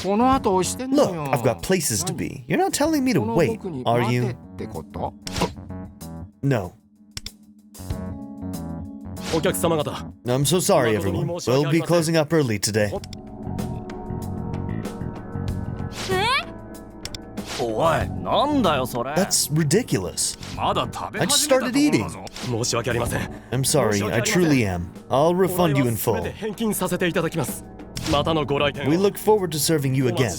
A: Look, I've got places to be. You're not telling me to wait, are you? No. I'm so sorry, everyone. We'll be closing up early today. That's ridiculous. I just started eating. I'm sorry, I truly am. I'll refund you in full. We look forward to serving you again.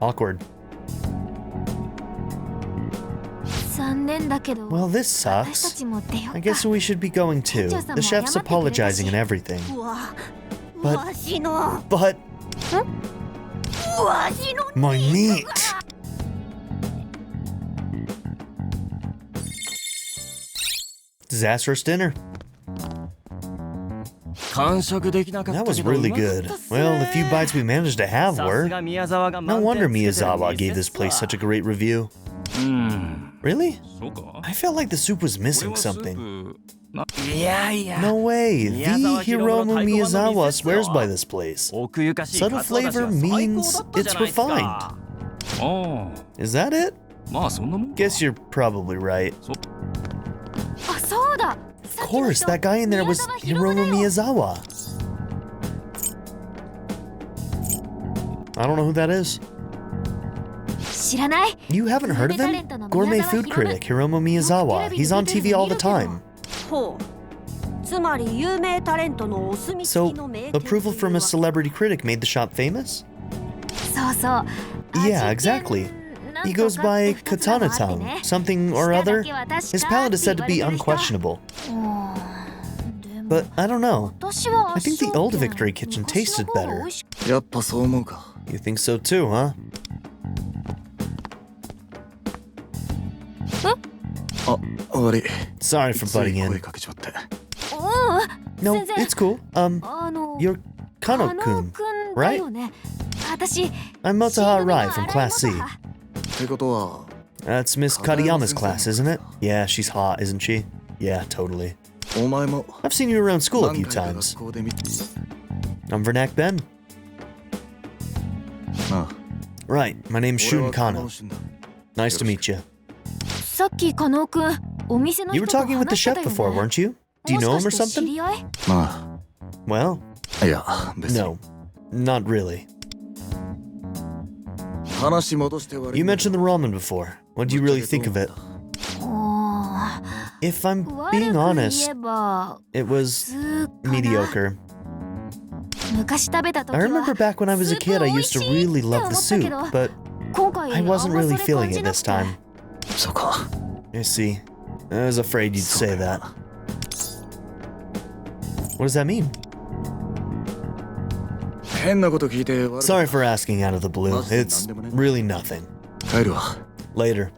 A: Awkward. Well, this sucks. I guess we should be going too. The chef's apologizing and everything. But... My meat! Disastrous dinner. That was really good. Well, the few bites we managed to have were... No wonder Miyazawa gave this place such a great review. Really? I felt like the soup was missing something. No way! The Hiromu Miyazawa swears by this place. Subtle flavor means it's refined. Is that it? Guess you're probably right. Of course, that guy in there was Hiromu Miyazawa. I don't know who that is. You haven't heard of him? Gourmet food critic Hiromu Miyazawa. He's on TV all the time. So, approval from a celebrity critic made the shop famous? Yeah, exactly. He goes by Katana-tang, something or other. His palate is said to be unquestionable. But I don't know. I think the old Victory Kitchen tasted better. You think so too, huh? Sorry for butting in. No, it's cool. You're Kano-kun, right? I'm Motoha Rai from Class C. That's Miss Kadayama's class, isn't it? Yeah, she's hot, isn't she? Yeah, totally. I've seen you around school a few times. I'm Vernak Ben. Right, my name's Shun Kano. Nice to meet you. You were talking with the chef before, weren't you? Do you know him or something? Well, no, not really. You mentioned the ramen before. What do you really think of it? If I'm being honest, it was mediocre. I remember back when I was a kid, I used to really love the soup, but I wasn't really feeling it this time. I see. I was afraid you'd say that. What does that mean? Sorry for asking out of the blue. It's really nothing. Later.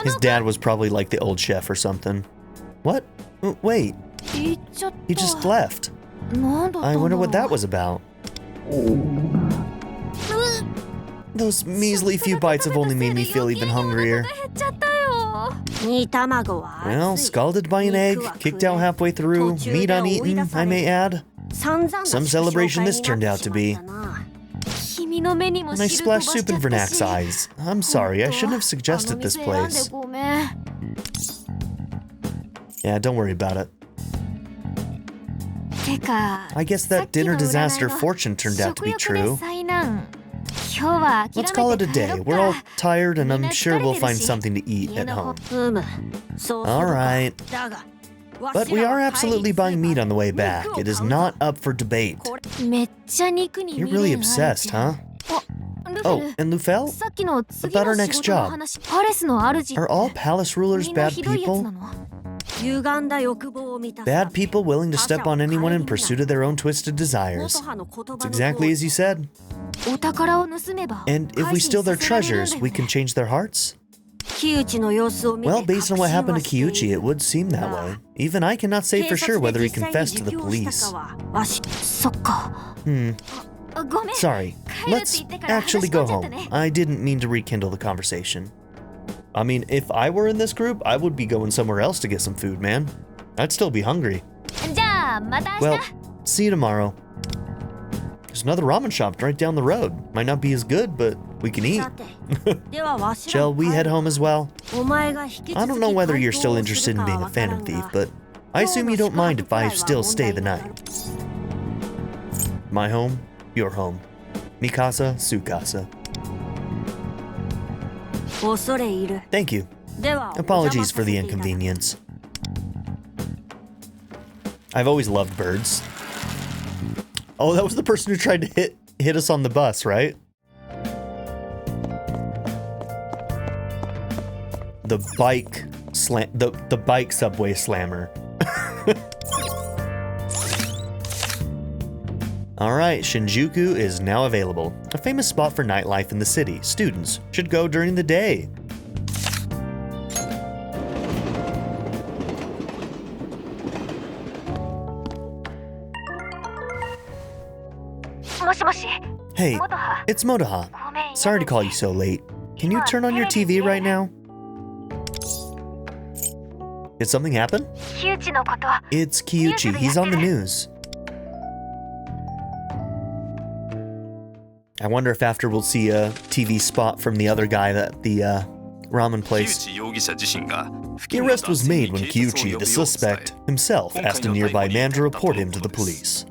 A: His dad was probably like the old chef or something. What? Oh, wait, he just left. I wonder what that was about. Those measly few bites have only made me feel even hungrier. Well, scalded by an egg, kicked out halfway through, meat uneaten, I may add. Some celebration this turned out to be. And I splashed soup in Vernak's eyes. I'm sorry, I shouldn't have suggested this place. Yeah, don't worry about it. I guess that dinner disaster fortune turned out to be true. Let's call it a day. We're all tired and I'm sure we'll find something to eat at home. Alright. But we are absolutely buying meat on the way back. It is not up for debate. You're really obsessed, huh? Oh, and Lufel? About our next job. Are all palace rulers bad people? Bad people willing to step on anyone in pursuit of their own twisted desires. It's exactly as you said. And if we steal their treasures, we can change their hearts? Well, based on what happened to Kyuchi, it would seem that way. Even I cannot say for sure whether he confessed to the police. Sorry, let's actually go home. I didn't mean to rekindle the conversation. I mean, if I were in this group, I would be going somewhere else to get some food, man. I'd still be hungry. Well, see you tomorrow. There's another ramen shop right down the road. Might not be as good, but we can eat. Shall we head home as well? I don't know whether you're still interested in being a Phantom Thief, but I assume you don't mind if I still stay the night. My home, your home. Mikasa, Sukasa. Thank you. Apologies for the inconvenience. I've always loved birds. Oh, that was the person who tried to hit us on the bus, right? The bike subway slammer. Alright, Shinjuku is now available. A famous spot for nightlife in the city. Students should go during the day. Hey, it's Motoha. Sorry to call you so late. Can you turn on your TV right now? Did something happen? It's Kyuchi. He's on the news. I wonder if after we'll see a TV spot from the other guy at the ramen place. The arrest was made when Kyuchi, the suspect, himself asked a nearby man to report him to the police.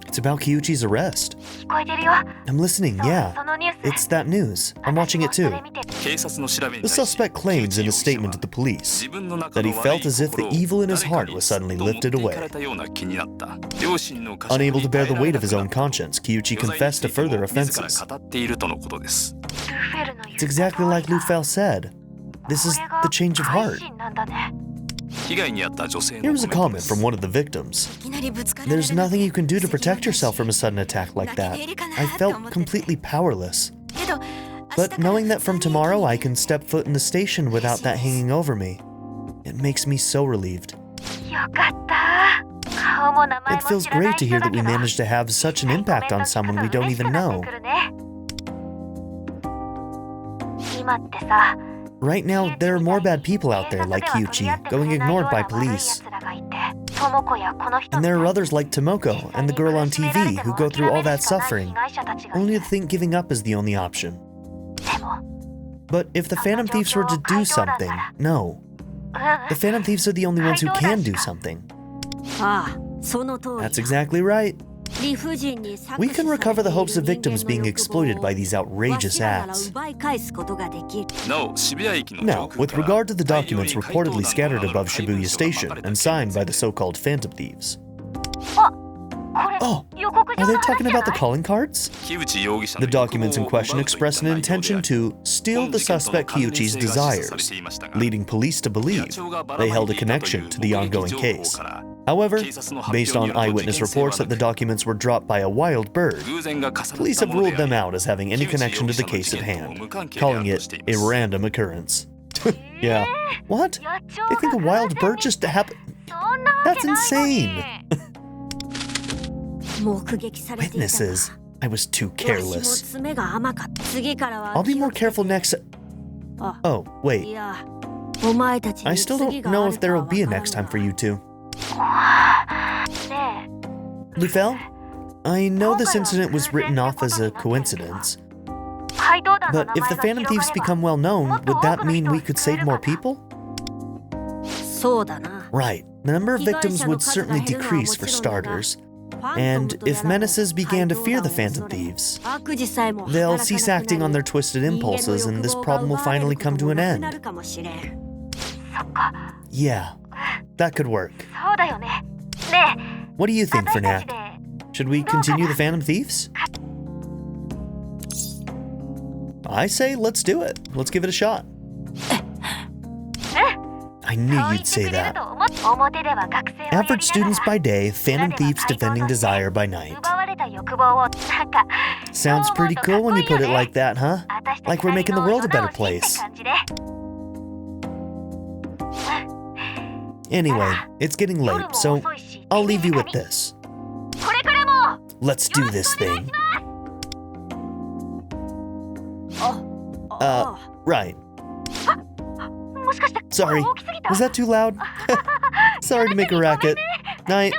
A: It's about Kyuchi's arrest. I'm listening, yeah. It's that news. I'm watching it too. The suspect claims in a statement to the police that he felt as if the evil in his heart was suddenly lifted away. Unable to bear the weight of his own conscience, Kyuchi confessed to further offenses. It's exactly like Lufel said. This is the change of heart. Here was a comment from one of the victims. There's nothing you can do to protect yourself from a sudden attack like that. I felt completely powerless. But knowing that from tomorrow I can step foot in the station without that hanging over me, it makes me so relieved. It feels great to hear that we managed to have such an impact on someone we don't even know. Right now, there are more bad people out there like Kyuchi, going ignored by police. And there are others like Tomoko and the girl on TV who go through all that suffering, only to think giving up is the only option. But if the Phantom Thieves were to do something, no. The Phantom Thieves are the only ones who can do something. That's exactly right. We can recover the hopes of victims being exploited by these outrageous acts. Now, with regard to the documents reportedly scattered above Shibuya Station and signed by the so-called Phantom Thieves. Oh, are they talking about the calling cards? The documents in question express an intention to steal the suspect Kyuchi's desires, leading police to believe they held a connection to the ongoing case. However, based on eyewitness reports that the documents were dropped by a wild bird, police have ruled them out as having any connection to the case at hand, calling it a random occurrence. Yeah. What? They think a wild bird just happened. That's insane. Witnesses. I was too careless. I'll be more careful next. Oh, wait. I still don't know if there will be a next time for you two. Lufel, I know this incident was written off as a coincidence. But if the Phantom Thieves become well known, would that mean we could save more people? Right. The number of victims would certainly decrease for starters. And if menaces began to fear the Phantom Thieves, they'll cease acting on their twisted impulses and this problem will finally come to an end. Yeah, that could work. What do you think, Fernak? Should we continue the Phantom Thieves? I say let's do it. Let's give it a shot. I knew you'd say that. Average students by day, Phantom Thieves defending desire by night. Sounds pretty cool when you put it like that, huh? Like we're making the world a better place. Anyway, it's getting late, so I'll leave you with this. Let's do this thing. Right. Sorry, was that too loud? Sorry to make a racket. Night.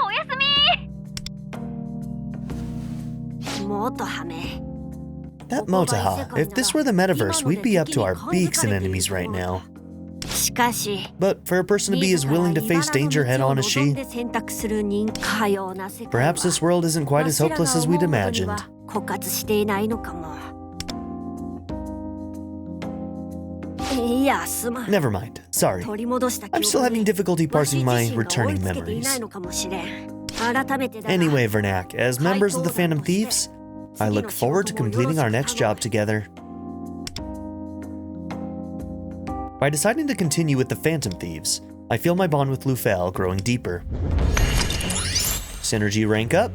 A: That Motaha, if this were the metaverse, we'd be up to our beaks in enemies right now. But for a person to be as willing to face danger head-on as she, perhaps this world isn't quite as hopeless as we'd imagined. Never mind. Sorry. I'm still having difficulty parsing my returning memories. Anyway, Vernak, as members of the Phantom Thieves, I look forward to completing our next job together. By deciding to continue with the Phantom Thieves, I feel my bond with Lufel growing deeper. Synergy rank up.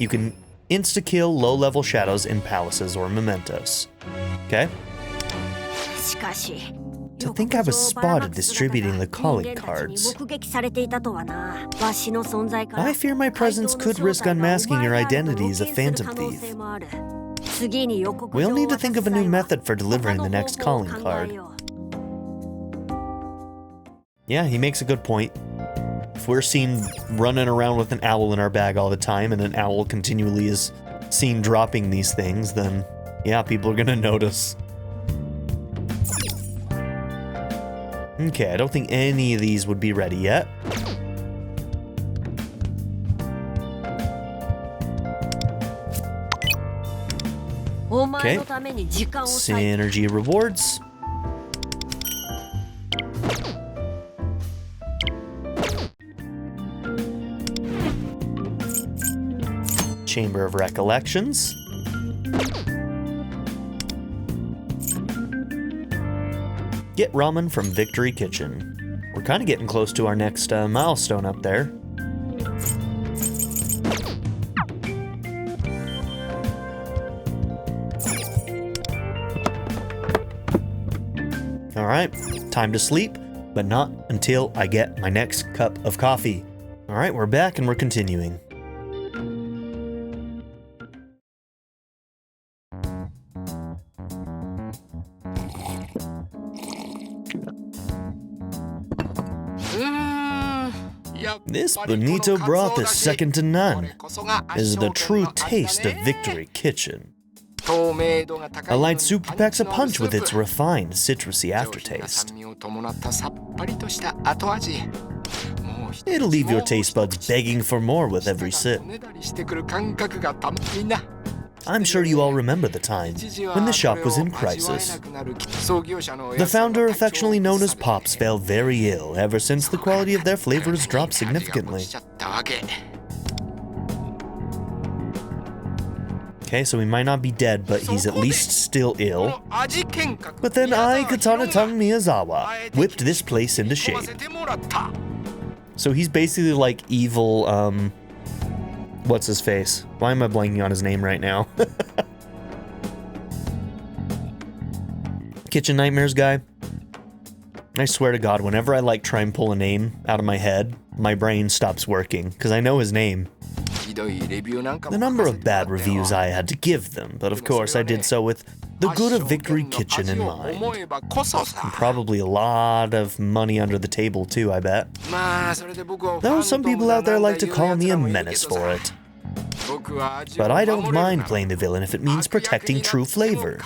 A: You can insta-kill low-level shadows in palaces or mementos. Okay? To think I was spotted distributing the calling cards. I fear my presence could risk unmasking your identity as a Phantom Thief. We'll need to think of a new method for delivering the next calling card. Yeah, he makes a good point. If we're seen running around with an owl in our bag all the time and an owl continually is seen dropping these things, then yeah, people are gonna notice. Okay, I don't think any of these would be ready yet. Okay, synergy rewards. Chamber of Recollections. Get ramen from Victory Kitchen. We're kind of getting close to our next milestone up there. All right, time to sleep, but not until I get my next cup of coffee. All right, we're back and we're continuing. This bonito broth is second to none. This is the true taste of Victory Kitchen. A light soup packs a punch with its refined, citrusy aftertaste. It'll leave your taste buds begging for more with every sip. I'm sure you all remember the time when the shop was in crisis. The founder, affectionately known as Pops, fell very ill ever since the quality of their flavors dropped significantly. Okay, so he might not be dead, but he's at least still ill. But then I, Katana Tongue Miyazawa, whipped this place into shape. So he's basically like evil, what's his face? Why am I blanking on his name right now? Kitchen Nightmares guy. I swear to God, whenever I try and pull a name out of my head, my brain stops working, because I know his name. The number of bad reviews I had to give them, but of course I did so with the good of Victory Kitchen in mind. And probably a lot of money under the table too, I bet. Though some people out there like to call me a menace for it. But I don't mind playing the villain if it means protecting true flavor.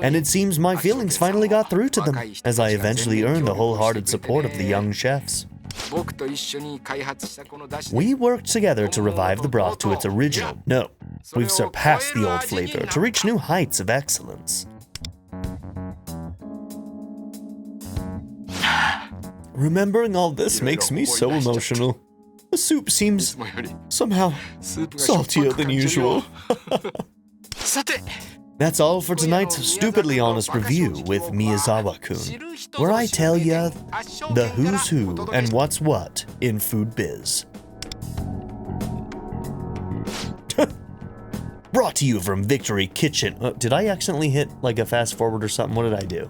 A: And it seems my feelings finally got through to them, as I eventually earned the wholehearted support of the young chefs. We worked together to revive the broth to its original. No, we've surpassed the old flavor to reach new heights of excellence. Remembering all this makes me so emotional. The soup seems somehow saltier than usual. That's all for tonight's Stupidly Honest Review with Miyazawa-kun, where I tell ya the who's who and what's what in food biz. Brought to you from Victory Kitchen. Did I accidentally hit a fast forward or something? What did I do?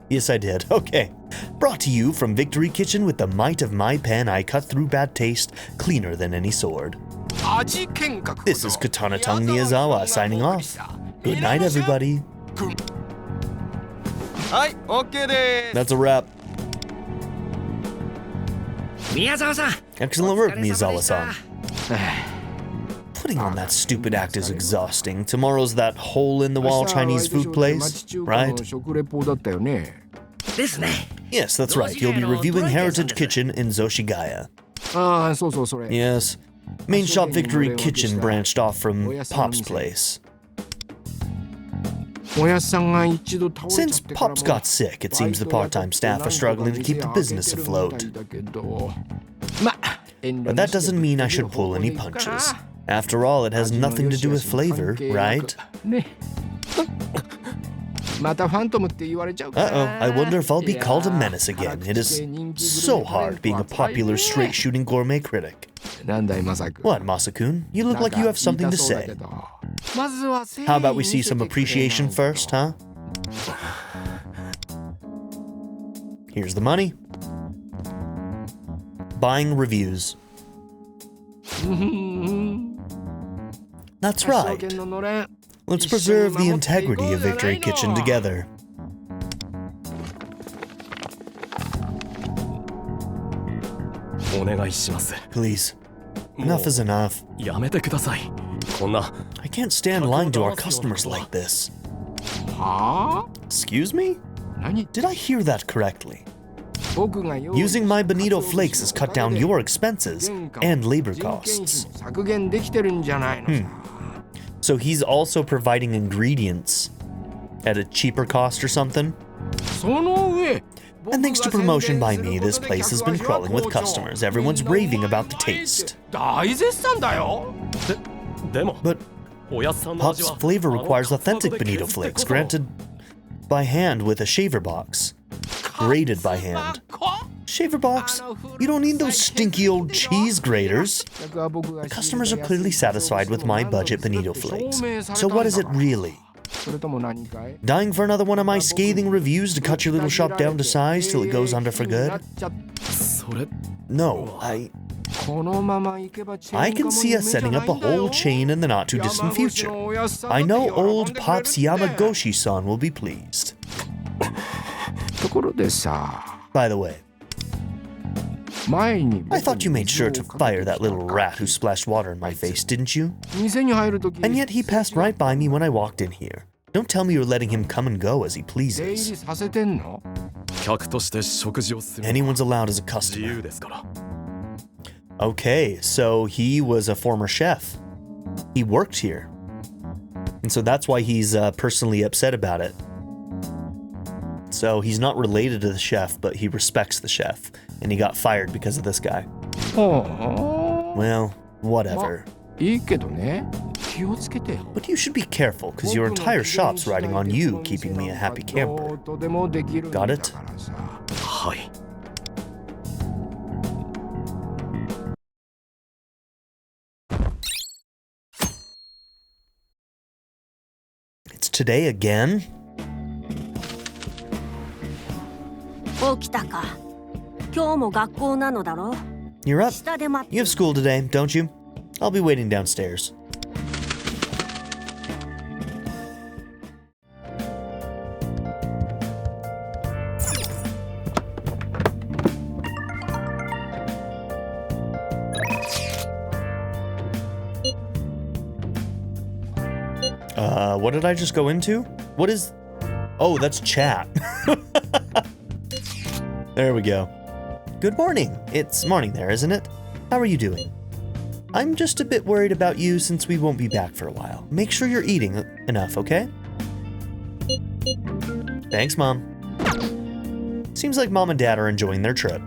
A: Yes, I did. Okay. Brought to you from Victory Kitchen with the might of my pen, I cut through bad taste cleaner than any sword. This is Katana Tongue Miyazawa signing off. Good night, everybody. That's a wrap. Excellent work, Miyazawa-san. Putting on that stupid act is exhausting. Tomorrow's that hole-in-the-wall Chinese food place, right? Yes, that's right. You'll be reviewing Heritage Kitchen in Zoshigaya. Yes. Main shop Victory Kitchen branched off from Pop's place. Since Pop's got sick, it seems the part-time staff are struggling to keep the business afloat. But that doesn't mean I should pull any punches. After all, it has nothing to do with flavor, right? Uh-oh, I wonder if I'll be called a menace again. It is so hard being a popular straight-shooting gourmet critic. What, Masakun? You look like you have something to say. How about we see some appreciation first, huh? Here's the money. Buying reviews. That's right. Let's preserve the integrity of Victory Kitchen together. Please. Enough is enough. I can't stand lying to our customers like this. Excuse me? Did I hear that correctly? Using my bonito flakes has cut down your expenses and labor costs. So he's also providing ingredients at a cheaper cost or something? And thanks to promotion by me, this place has been crawling with customers. Everyone's raving about the taste. But Pop's flavor requires authentic bonito flakes, granted by hand with a shaver box. Grated by hand. Shaver box? You don't need those stinky old cheese graters. Customers are clearly satisfied with my budget bonito flakes. So what is it really? Dying for another one of my scathing reviews to cut your little shop down to size till it goes under for good? No, I can see us setting up a whole chain in the not-too-distant future. I know old Pop's Yamagoshi-san will be pleased. By the way, I thought you made sure to fire that little rat who splashed water in my face, didn't you? And yet he passed right by me when I walked in here. Don't tell me you're letting him come and go as he pleases. Anyone's allowed as a customer. Okay, so he was a former chef. He worked here. And so that's why he's personally upset about it. So he's not related to the chef, but he respects the chef. And he got fired because of this guy. Well, whatever. But you should be careful, because your entire shop's riding on you keeping me a happy camper. Got it? It's today again? You're up. You have school today, don't you? I'll be waiting downstairs. What did I just go into? What is... Oh, that's chat. There we go. Good morning. It's morning there, isn't it? How are you doing? I'm just a bit worried about you since we won't be back for a while. Make sure you're eating enough, okay? Thanks, Mom. Seems like Mom and Dad are enjoying their trip.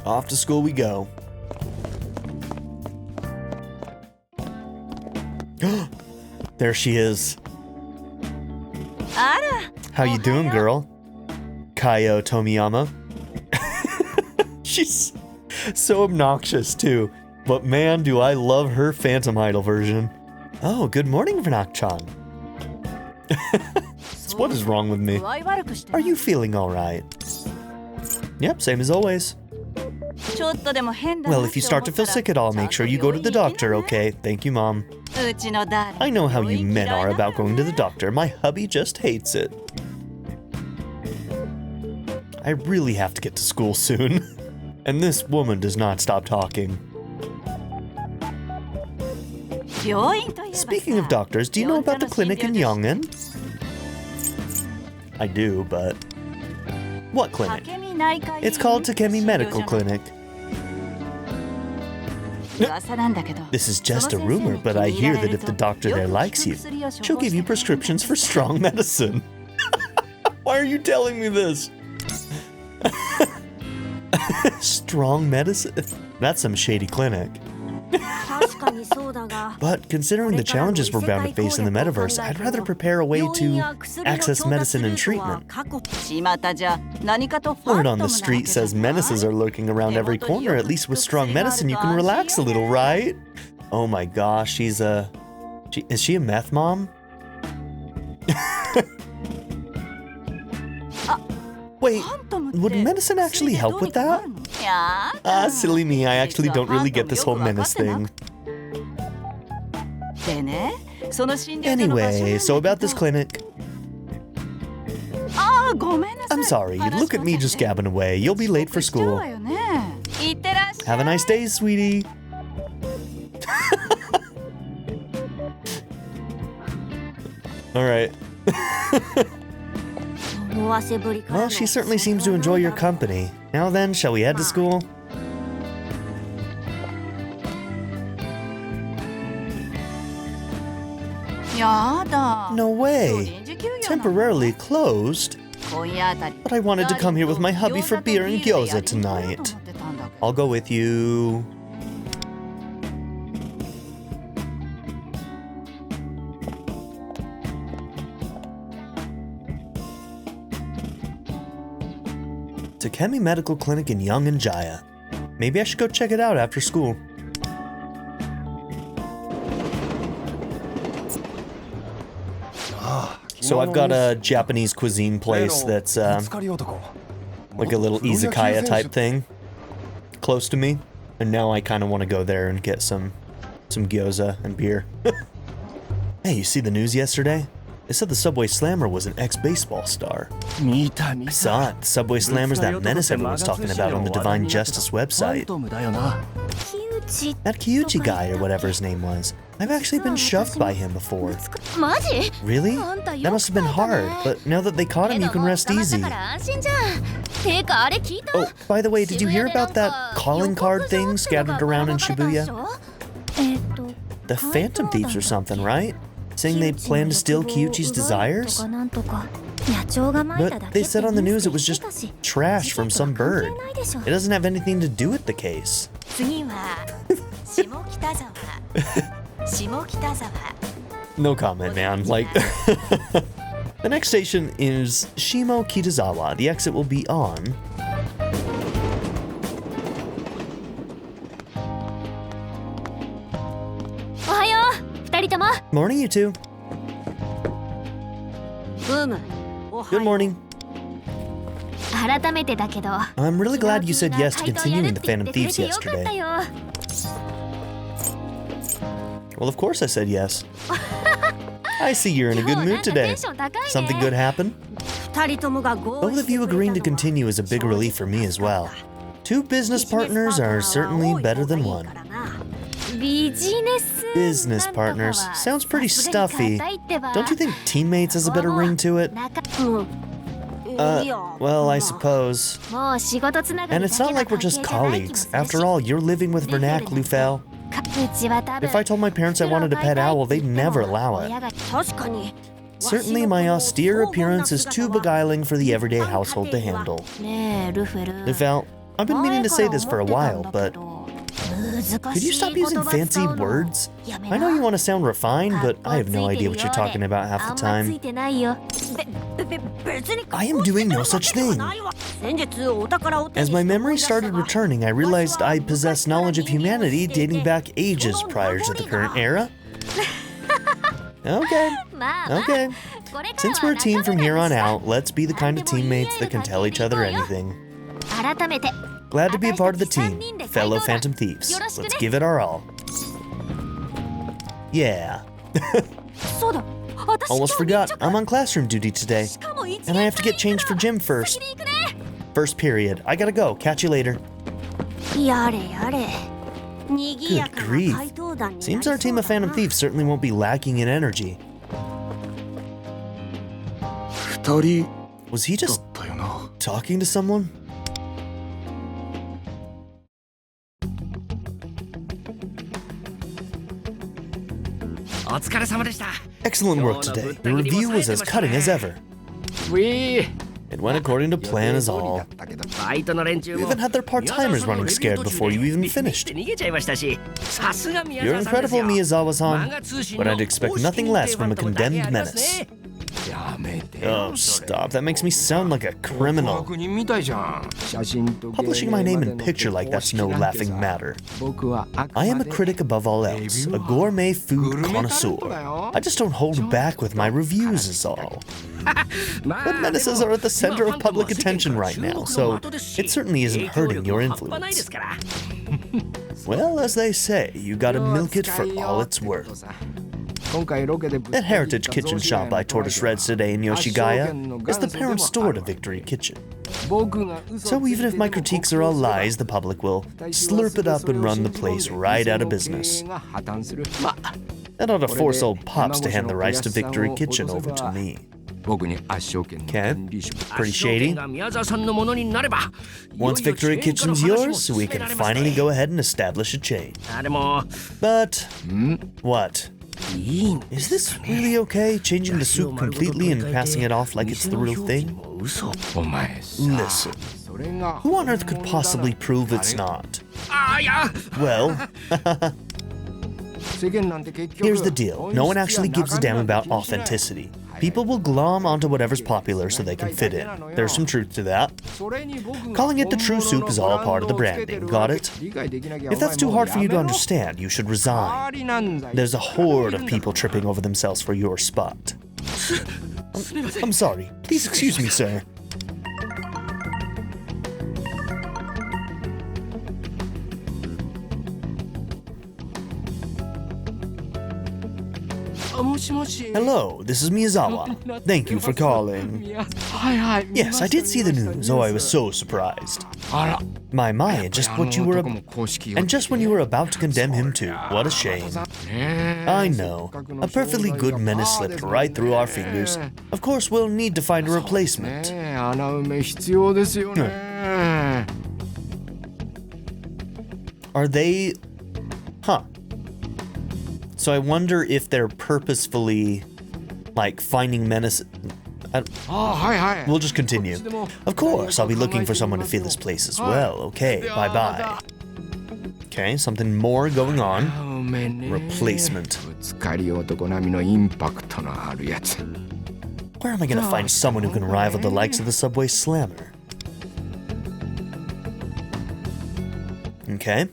A: Off to school we go. There she is. How you doing, girl? Kaio Tomiyama. She's so obnoxious, too. But man, do I love her Phantom Idol version. Oh, good morning, Vernak-chan. What is wrong with me? Are you feeling alright? Yep, same as always. Well, if you start to feel sick at all, make sure you go to the doctor, okay? Thank you, Mom. I know how you men are about going to the doctor. My hubby just hates it. I really have to get to school soon. And this woman does not stop talking. Speaking of doctors, do you know about the clinic in Yongin? I do, but... What clinic? It's called Takemi Medical Clinic. This is just a rumor, but I hear that if the doctor there likes you, she'll give you prescriptions for strong medicine. Why are you telling me this? Strong medicine? That's some shady clinic. But considering the challenges we're bound to face in the metaverse, I'd rather prepare a way to access medicine and treatment. Word on the street says menaces are lurking around every corner. At least with strong medicine, you can relax a little, right? Oh my gosh, is she a meth mom? Wait, would medicine actually help with that? Ah, silly me, I actually don't really get this whole menace thing. Anyway, so about this clinic. I'm sorry, look at me just gabbing away. You'll be late for school. Have a nice day, sweetie. Alright. Well, she certainly seems to enjoy your company. Now then, shall we head to school? No way! Temporarily closed? But I wanted to come here with my hubby for beer and gyoza tonight. I'll go with you. Takemi Medical Clinic in Yongin Jaya. Maybe I should go check it out after school. So I've got a Japanese cuisine place that's like a little izakaya type thing close to me, and now I kind of want to go there and get some gyoza and beer. Hey, you see the news yesterday? They said the Subway Slammer was an ex-baseball star. I saw it. The Subway Slammer's that menace everyone's talking about on the Divine Justice website. That Kyuchi guy, or whatever his name was. I've actually been shoved by him before. Really? That must have been hard, but now that they caught him, you can rest easy. Oh, by the way, did you hear about that calling card thing scattered around in Shibuya? The Phantom Thieves or something, right? Saying they plan to steal Kyuchi's desires? But they said on the news it was just trash from some bird. It doesn't have anything to do with the case. No comment, man. Like, the next station is Shimo Kitazawa. The exit will be on... Morning, you two. Good morning. I'm really glad you said yes to continuing the Phantom Thieves yesterday. Well, of course I said yes. I see you're in a good mood today. Something good happen? Both of you agreeing to continue is a big relief for me as well. 2 business partners are certainly better than 1. Business partners. Sounds pretty stuffy. Don't you think teammates has a better ring to it? Well, I suppose. And it's not like we're just colleagues. After all, you're living with Vernac, Lufel. If I told my parents I wanted a pet owl, they'd never allow it. Certainly, my austere appearance is too beguiling for the everyday household to handle. Lufel, I've been meaning to say this for a while, but could you stop using fancy words? I know you want to sound refined, but I have no idea what you're talking about half the time. I am doing no such thing. As my memory started returning, I realized I possess knowledge of humanity dating back ages prior to the current era. Okay. Since we're a team from here on out, let's be the kind of teammates that can tell each other anything. Glad to be a part of the team, fellow Phantom Thieves. Let's give it our all. Yeah. Almost forgot, I'm on classroom duty today. And I have to get changed for gym first. First period. I gotta go. Catch you later. Good grief. Seems our team of Phantom Thieves certainly won't be lacking in energy. Was he just talking to someone? Excellent work today. The review was as cutting as ever. It went according to plan as all. You even had their part-timers running scared before you even finished. You're incredible, Miyazawa-san, but I'd expect nothing less from a condemned menace. Oh, stop. That makes me sound like a criminal. Publishing my name in a picture like that's no laughing matter. I am a critic above all else, a gourmet food connoisseur. I just don't hold back with my reviews is all. But menaces are at the center of public attention right now, so it certainly isn't hurting your influence. Well, as they say, you gotta milk it for all it's worth. That Heritage Kitchen shop I tortoise reads today in Yoshigaya is the parent store to Victory Kitchen. So even if my critiques are all lies, the public will slurp it up and run the place right out of business. That ought to force old Pops to hand the rights to Victory Kitchen over to me. Okay, pretty shady. Once Victory Kitchen's yours, we can finally go ahead and establish a chain. But what? Is this really okay, changing the soup completely and passing it off like it's the real thing? Listen, who on earth could possibly prove it's not? Well, here's the deal. No one actually gives a damn about authenticity. People will glom onto whatever's popular so they can fit in. There's some truth to that. Calling it the true soup is all part of the branding, got it? If that's too hard for you to understand, you should resign. There's a horde of people tripping over themselves for your spot. I'm sorry. Please excuse me, sir. Hello, this is Miyazawa. Thank you for calling. Yes, I did see the news. Oh, I was so surprised. My, and just when you were about to condemn him too. What a shame. I know. A perfectly good menace slipped right through our fingers. Of course, we'll need to find a replacement. Are they... Huh. So I wonder if they're purposefully, like, finding menace... We'll just continue. Of course, I'll be looking for someone to fill this place as well. Okay, bye-bye. Okay, something more going on. Replacement. Where am I gonna find someone who can rival the likes of the Subway Slammer? Okay,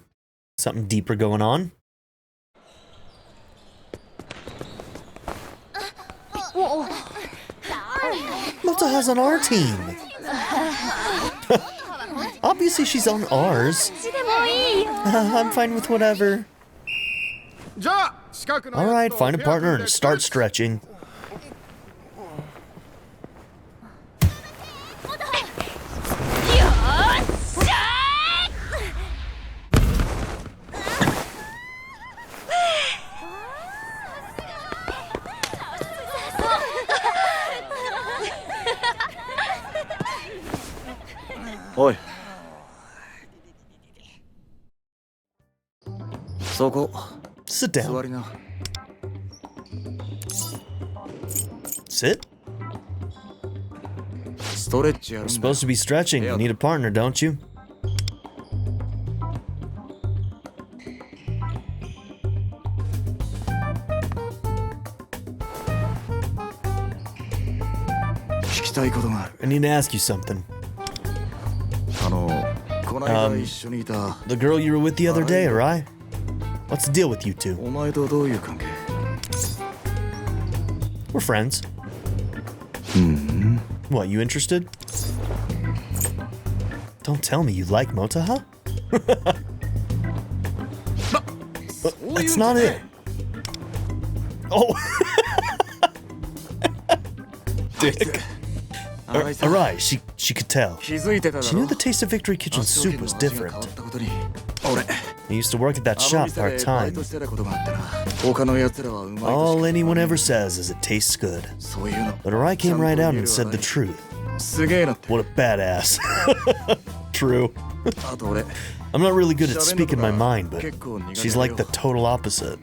A: something deeper going on. Motoha's on our team. Obviously she's on ours. I'm fine with whatever. Alright, find a partner and start stretching.
F: Oi.
A: Sit down. Sit. You're supposed to be stretching. You need a partner, don't you? I need to ask you something. The girl you were with the other day, right? What's the deal with you two? We're friends. What, you interested? Don't tell me you like Motoha? That's not it. Oh! Dick. Alright, she could tell. She knew the Taste of Victory Kitchen soup was different. I used to work at that shop part-time. All anyone ever says is it tastes good. But Arai came right out and said the truth. What a badass. True. I'm not really good at speaking my mind, but she's like the total opposite.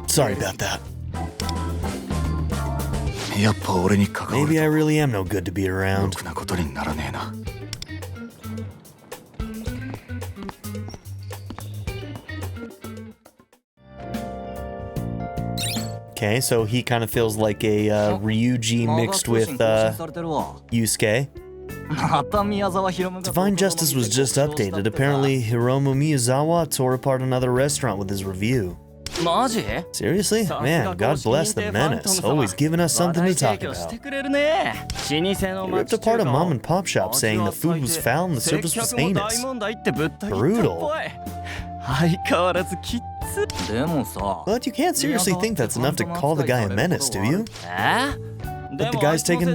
A: Sorry about that. Maybe I really am no good to be around. Okay, so he kind of feels like a Ryuji mixed with Yusuke. Divine Justice was just updated. Apparently, Hiromu Miyazawa tore apart another restaurant with his review. Seriously? Man, God bless the Menace, always giving us something to talk about. He ripped apart a mom and pop shop saying the food was foul and the service was heinous. Brutal. But you can't seriously think that's enough to call the guy a menace, do you? But the guy's taken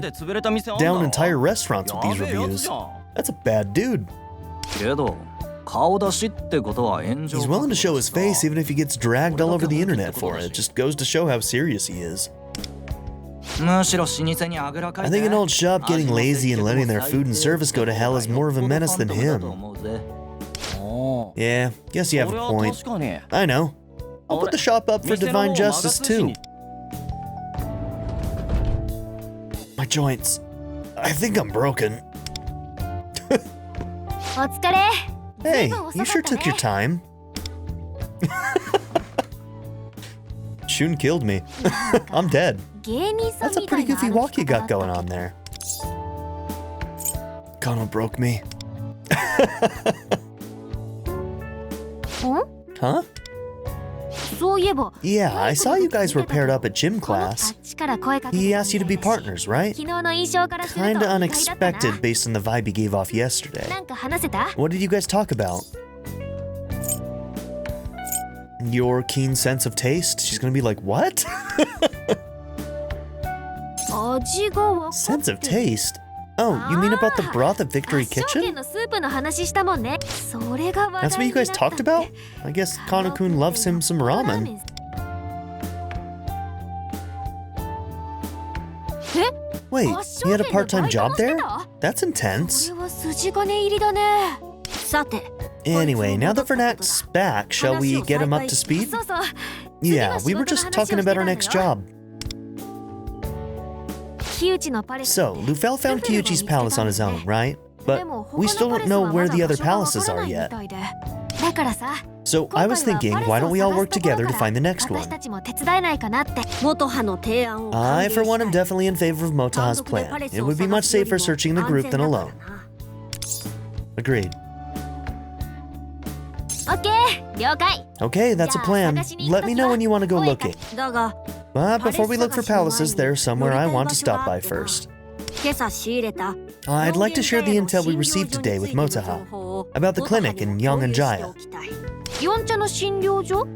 A: down entire restaurants with these reviews. That's a bad dude. He's willing to show his face even if he gets dragged all over the internet for it. It just goes to show how serious he is. I think an old shop getting lazy and letting their food and service go to hell is more of a menace than him. Yeah, guess you have a point. I know. I'll put the shop up for Divine Justice too. My joints. I think I'm broken. Hey, you sure took your time. Shun killed me. I'm dead. That's a pretty goofy walk you got going on there. Kano broke me. Huh? Yeah, I saw you guys were paired up at gym class. He asked you to be partners, right? Kinda unexpected based on the vibe he gave off yesterday. What did you guys talk about? Your keen sense of taste? She's gonna be like, what? Sense of taste? Oh, you mean about the broth at Victory Kitchen? That's what you guys talked about? I guess Kano-kun loves him some ramen. Wait, he had a part-time job there? That's intense. Anyway, now that Vernak's back, shall we get him up to speed? Yeah, we were just talking about our next job. So, Lufel found Kyuchi's palace on his own, right? But we still don't know where the other palaces are yet. So I was thinking, why don't we all work together to find the next one? I, for one, am definitely in favor of Motoha's plan. It would be much safer searching in a group than alone. Agreed. Okay, that's a plan. Let me know when you want to go looking.
C: だが
A: But before we look for palaces, there's somewhere I want to stop by first.
C: 今朝仕入れた
A: I'd like to share the intel we received today with Motaha about the clinic in Yongan-jaya.
C: 四茶の診療所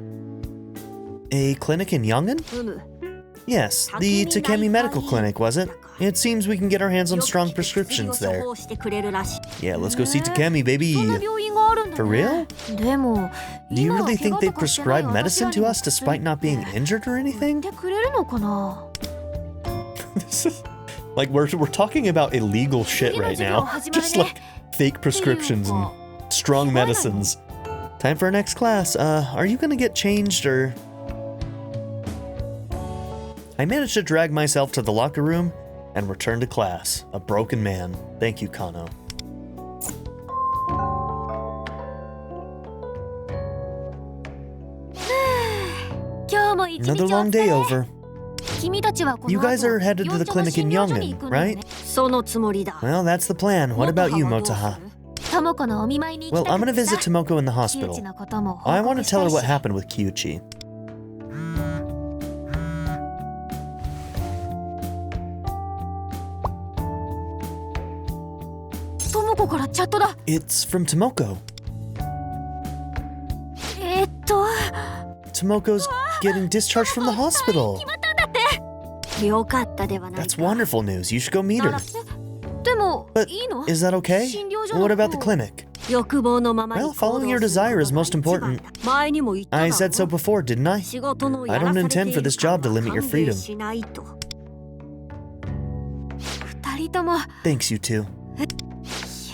A: A clinic in Yongan?
C: うむ
A: Yes, the Takemi Medical Clinic, was it? It seems we can get our hands on strong prescriptions
C: よく
A: there.
C: 処方してくれるらしい
A: Yeah, let's go see Takemi, baby.
C: そんな病院があるんだね
A: For real?
C: でも
A: Do you
C: 今は
A: really
C: 怪
A: think
C: 我
A: they'd
C: とかして
A: prescribe
C: ない
A: medicine to us despite not being injured or
C: 言
A: anything?
C: ってくれるのかな
A: Like, we're talking about illegal shit right now. Just like fake prescriptions and strong medicines. Time for our next class. Are you gonna get changed or... I managed to drag myself to the locker room and return to class. A broken man. Thank you, Kano. Another long day over.
C: 君たちはこの
A: You
C: 後
A: guys are headed to the
C: 四茶の
A: clinic in
C: 診療所に
A: Yongan,
C: 行くのね
A: right?
C: そのつもりだ
A: Well, that's the plan. What about you, Motaha?
C: タモコのお見舞いに行
A: Well,
C: きた
A: I'm
C: く
A: gonna
C: てさ
A: visit Tomoko in the
C: 木内
A: hospital.
C: のことも報
A: I want
C: 告
A: to
C: した
A: tell her
C: い
A: what
C: し
A: happened with Kyuchi.
C: トモコからチャットだ
A: It's from Tomoko. Tomoko's getting discharged from the hospital.
C: 決まったんだってよかったではない
A: That's
C: か
A: wonderful news. You should go meet her.
C: でも
A: But
C: いいの
A: is that okay?
C: 診療所の
A: What about the
C: 方
A: clinic?
C: 欲望のままに
A: Well, following your
C: 行動する
A: desire is
C: ことが
A: most
C: 一番
A: important.
C: だ前にも言っただ
A: I
C: ろ
A: said so before, didn't I?
C: 仕事の
A: I
C: やら
A: don't
C: されて
A: intend
C: い
A: for
C: る
A: this job to
C: 感は
A: limit your
C: 歓迎
A: freedom.
C: しないと二人とも
A: Thanks, you two.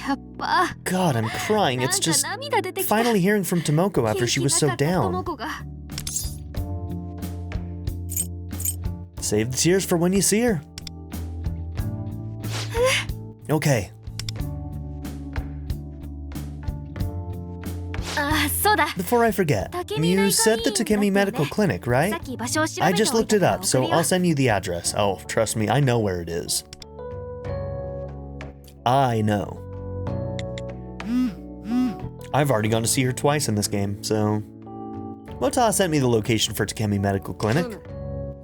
C: やっぱ
A: God, I'm crying.
C: なん
A: It's
C: か
A: just
C: 涙出てきた
A: finally hearing from Tomoko after
C: 元
A: she
C: 気
A: was
C: な
A: so
C: かったトモ
A: down.
C: コが
A: Save the tears for when you see her. Okay.
C: ああそうだ
A: Before I forget, you said the Takemi Medical Clinic,
C: さ
A: right?
C: っき場所を調べて
A: I just
C: おい
A: looked
C: た
A: it
C: から
A: up,
C: 送
A: so
C: るよ
A: I'll send you the address. Oh, trust me, I know where it is. I know. I've already gone to see her twice in this game, so... Motaha sent me the location for Takemi Medical Clinic.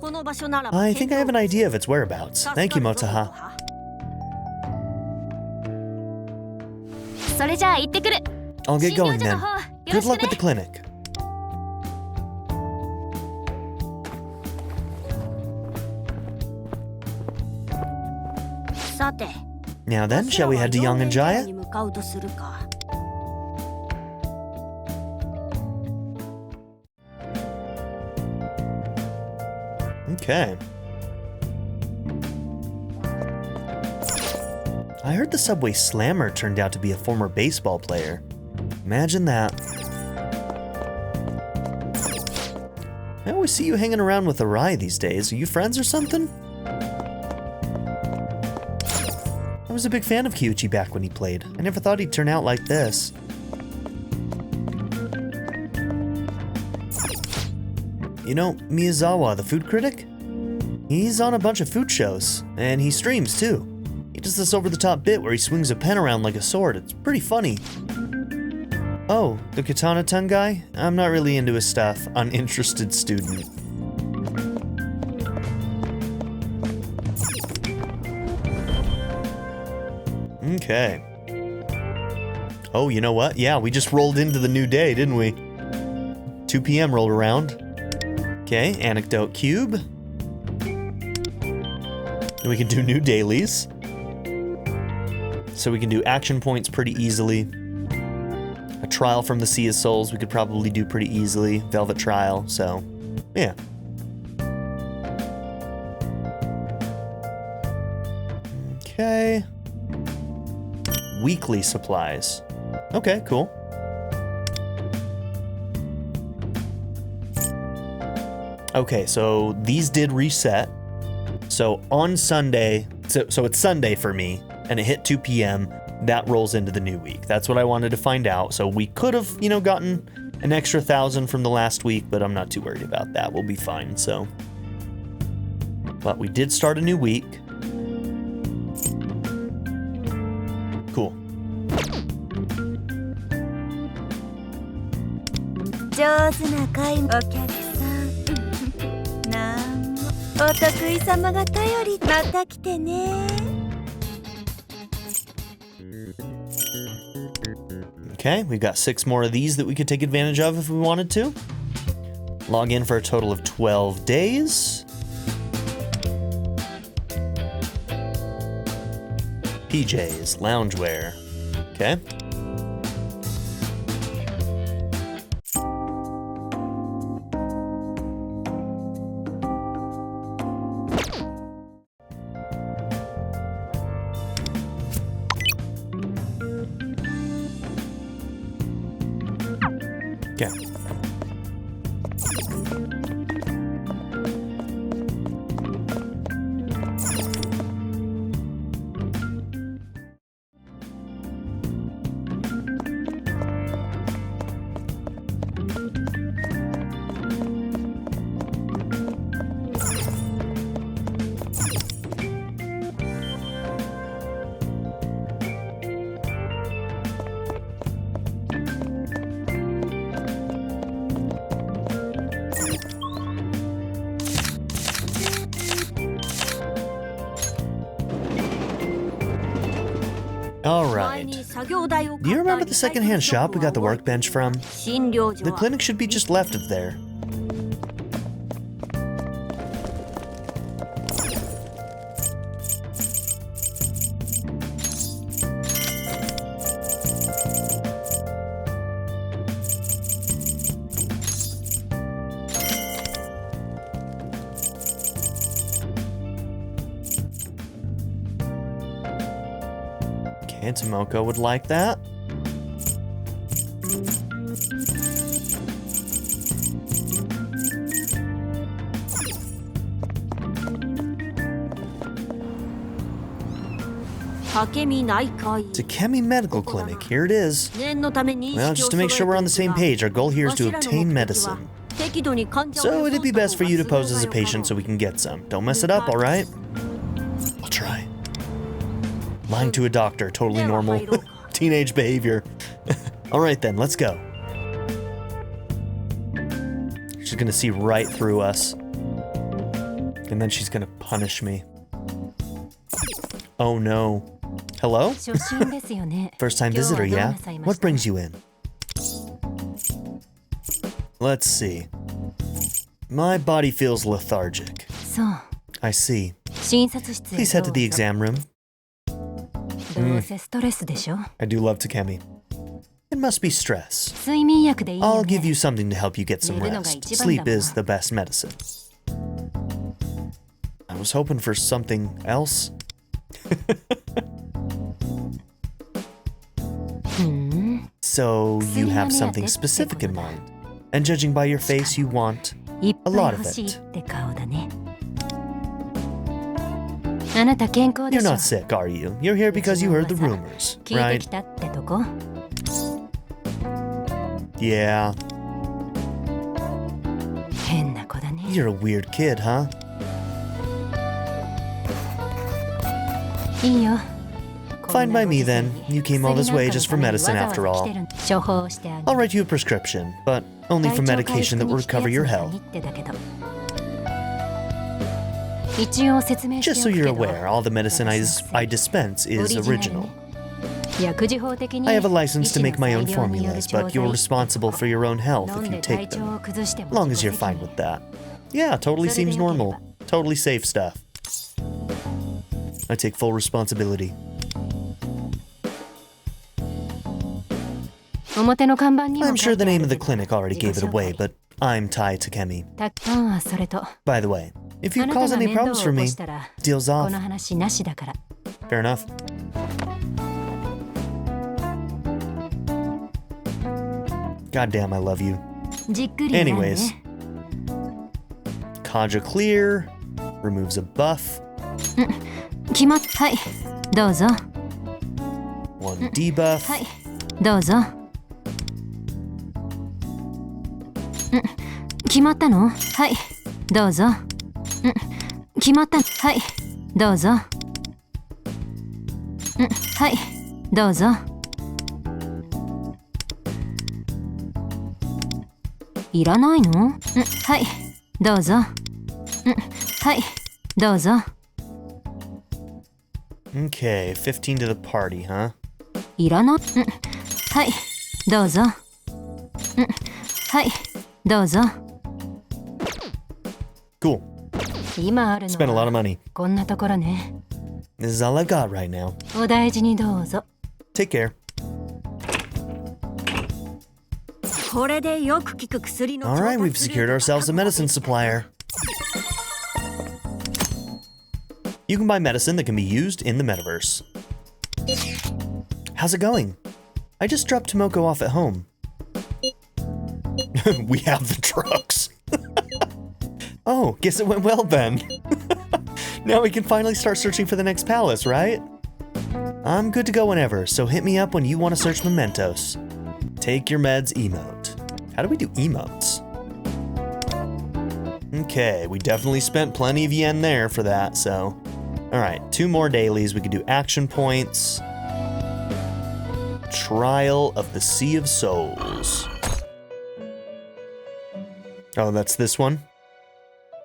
C: この場所ならば
A: I think I have an idea of its whereabouts. Thank you, Motaha.
C: それじゃあ行ってくる
A: I'll get
C: 診療
A: going
C: 所の
A: then.
C: 方よ
A: Good
C: ろし
A: luck
C: く
A: with
C: ね
A: the clinic.
C: さて
A: Now then, shall we head to Yongan-jaya?
C: に向かうとするか
A: Okay. I heard the subway slammer turned out to be a former baseball player. Imagine that. I always see you hanging around with Arai these days. Are you friends or something? I was a big fan of Kyuchi back when he played. I never thought he'd turn out like this. You know, Miyazawa, the food critic? He's on a bunch of food shows, and he streams too. He does this over-the-top bit where he swings a pen around like a sword. It's pretty funny. Oh, the Katana Tongue guy? I'm not really into his stuff. Uninterested student. Okay. Oh, you know what? Yeah, we just rolled into the new day, didn't we? 2 p.m. rolled around. Okay, anecdote cube. And we can do new dailies. So we can do action points pretty easily. A trial from the Sea of Souls we could probably do pretty easily. Velvet Trial, so yeah. Okay. Weekly supplies. Okay, cool. Okay, so these did reset. So on Sunday, so it's Sunday for me, and it hit 2 p.m. That rolls into the new week. That's what I wanted to find out. So we could have, you know, gotten an extra 1,000 from the last week, but I'm not too worried about that. We'll be fine, so. But we did start a new week. Cool.
C: じ上手な買いお客さんなんもお得意様が頼りまた来てね
A: Okay, we've got 6 more of these that we could take advantage of if we wanted to. Log in for a total of 12 days. PJs, loungewear. Okay. Okay. Alright. Do you remember the secondhand shop we got the workbench from? The clinic should be just left of there. Tomoko would like that. Takemi Medical Clinic, here it is. Well, just to make sure we're on the same page, our goal here is to obtain medicine. So it'd be best for you to pose as a patient so we can get some. Don't mess it up, alright? I'll try. Lying to a doctor, totally normal. Teenage behavior. Alright then, let's go. She's gonna see right through us. And then she's gonna punish me. Oh no. Hello? First time visitor, yeah? What brings you in? Let's see. My body feels lethargic. I see. Please head to the exam room. I do love Takemi. It must be stress. I'll give you something to help you get some rest. Sleep is the best medicine. I was hoping for something else. So you have something specific in mind. And judging by your face, you want a lot of it. You're not sick, are you? You're here because you heard the rumors, right? Yeah. You're a weird kid, huh? Fine by me then. You came all this way just for medicine after all. I'll write you a prescription, but only for medication that will recover your health. Just so you're aware, all the medicine I dispense is original. I have a license to make my own formulas, but you're responsible for your own health if you take them. Long as you're fine with that. Yeah, totally seems normal. Totally safe stuff. I take full responsibility. I'm sure the name of the clinic already gave it away, but I'm Tai Takemi. By the way, if you cause any problems for me, deal's off. Fair enough. Goddamn, I love you. Anyways. Kaja clear. Removes a buff. One debuff.
C: いらないの？はい、どうぞ。はい、どうぞ。
A: Okay, 15 to the party, huh?
C: いらない。はい、どうぞ。はい、どうぞ。
A: Cool.
C: 今ある
A: Spent a
C: の
A: lot of
C: は
A: money.
C: こんなところね。
A: This is all I've got right now.
C: お大事にどうぞ。
A: Take care.
C: これでよく効く薬の
A: Alright, we've secured ourselves a medicine supplier. You can buy medicine that can be used in the metaverse. How's it going? I just dropped Tomoko off at home. We have the trucks. Oh, guess it went well then. Now we can finally start searching for the next palace, right? I'm good to go whenever, so hit me up when you want to search Mementos. Take your meds emote. How do we do emotes? Okay, we definitely spent plenty of yen there for that, so... Alright, 2 more dailies. We could do action points. Trial of the Sea of Souls. Oh, that's this one?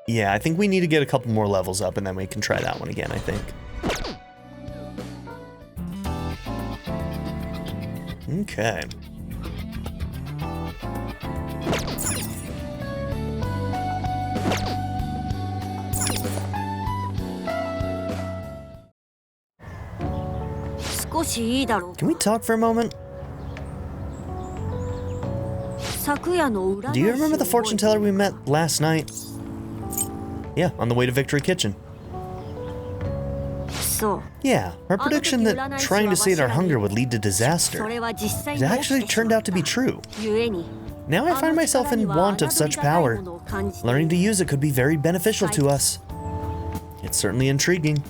A: Yeah, I think we need to get a couple more levels up and then we can try that one again, I think. Okay. Can we talk for a moment? Do you remember the fortune teller we met last night? Yeah, on the way to Victory Kitchen. Yeah, our prediction that trying to sate our hunger would lead to disaster. It actually turned out to be true. Now I find myself in want of such power. Learning to use it could be very beneficial to us. It's certainly intriguing.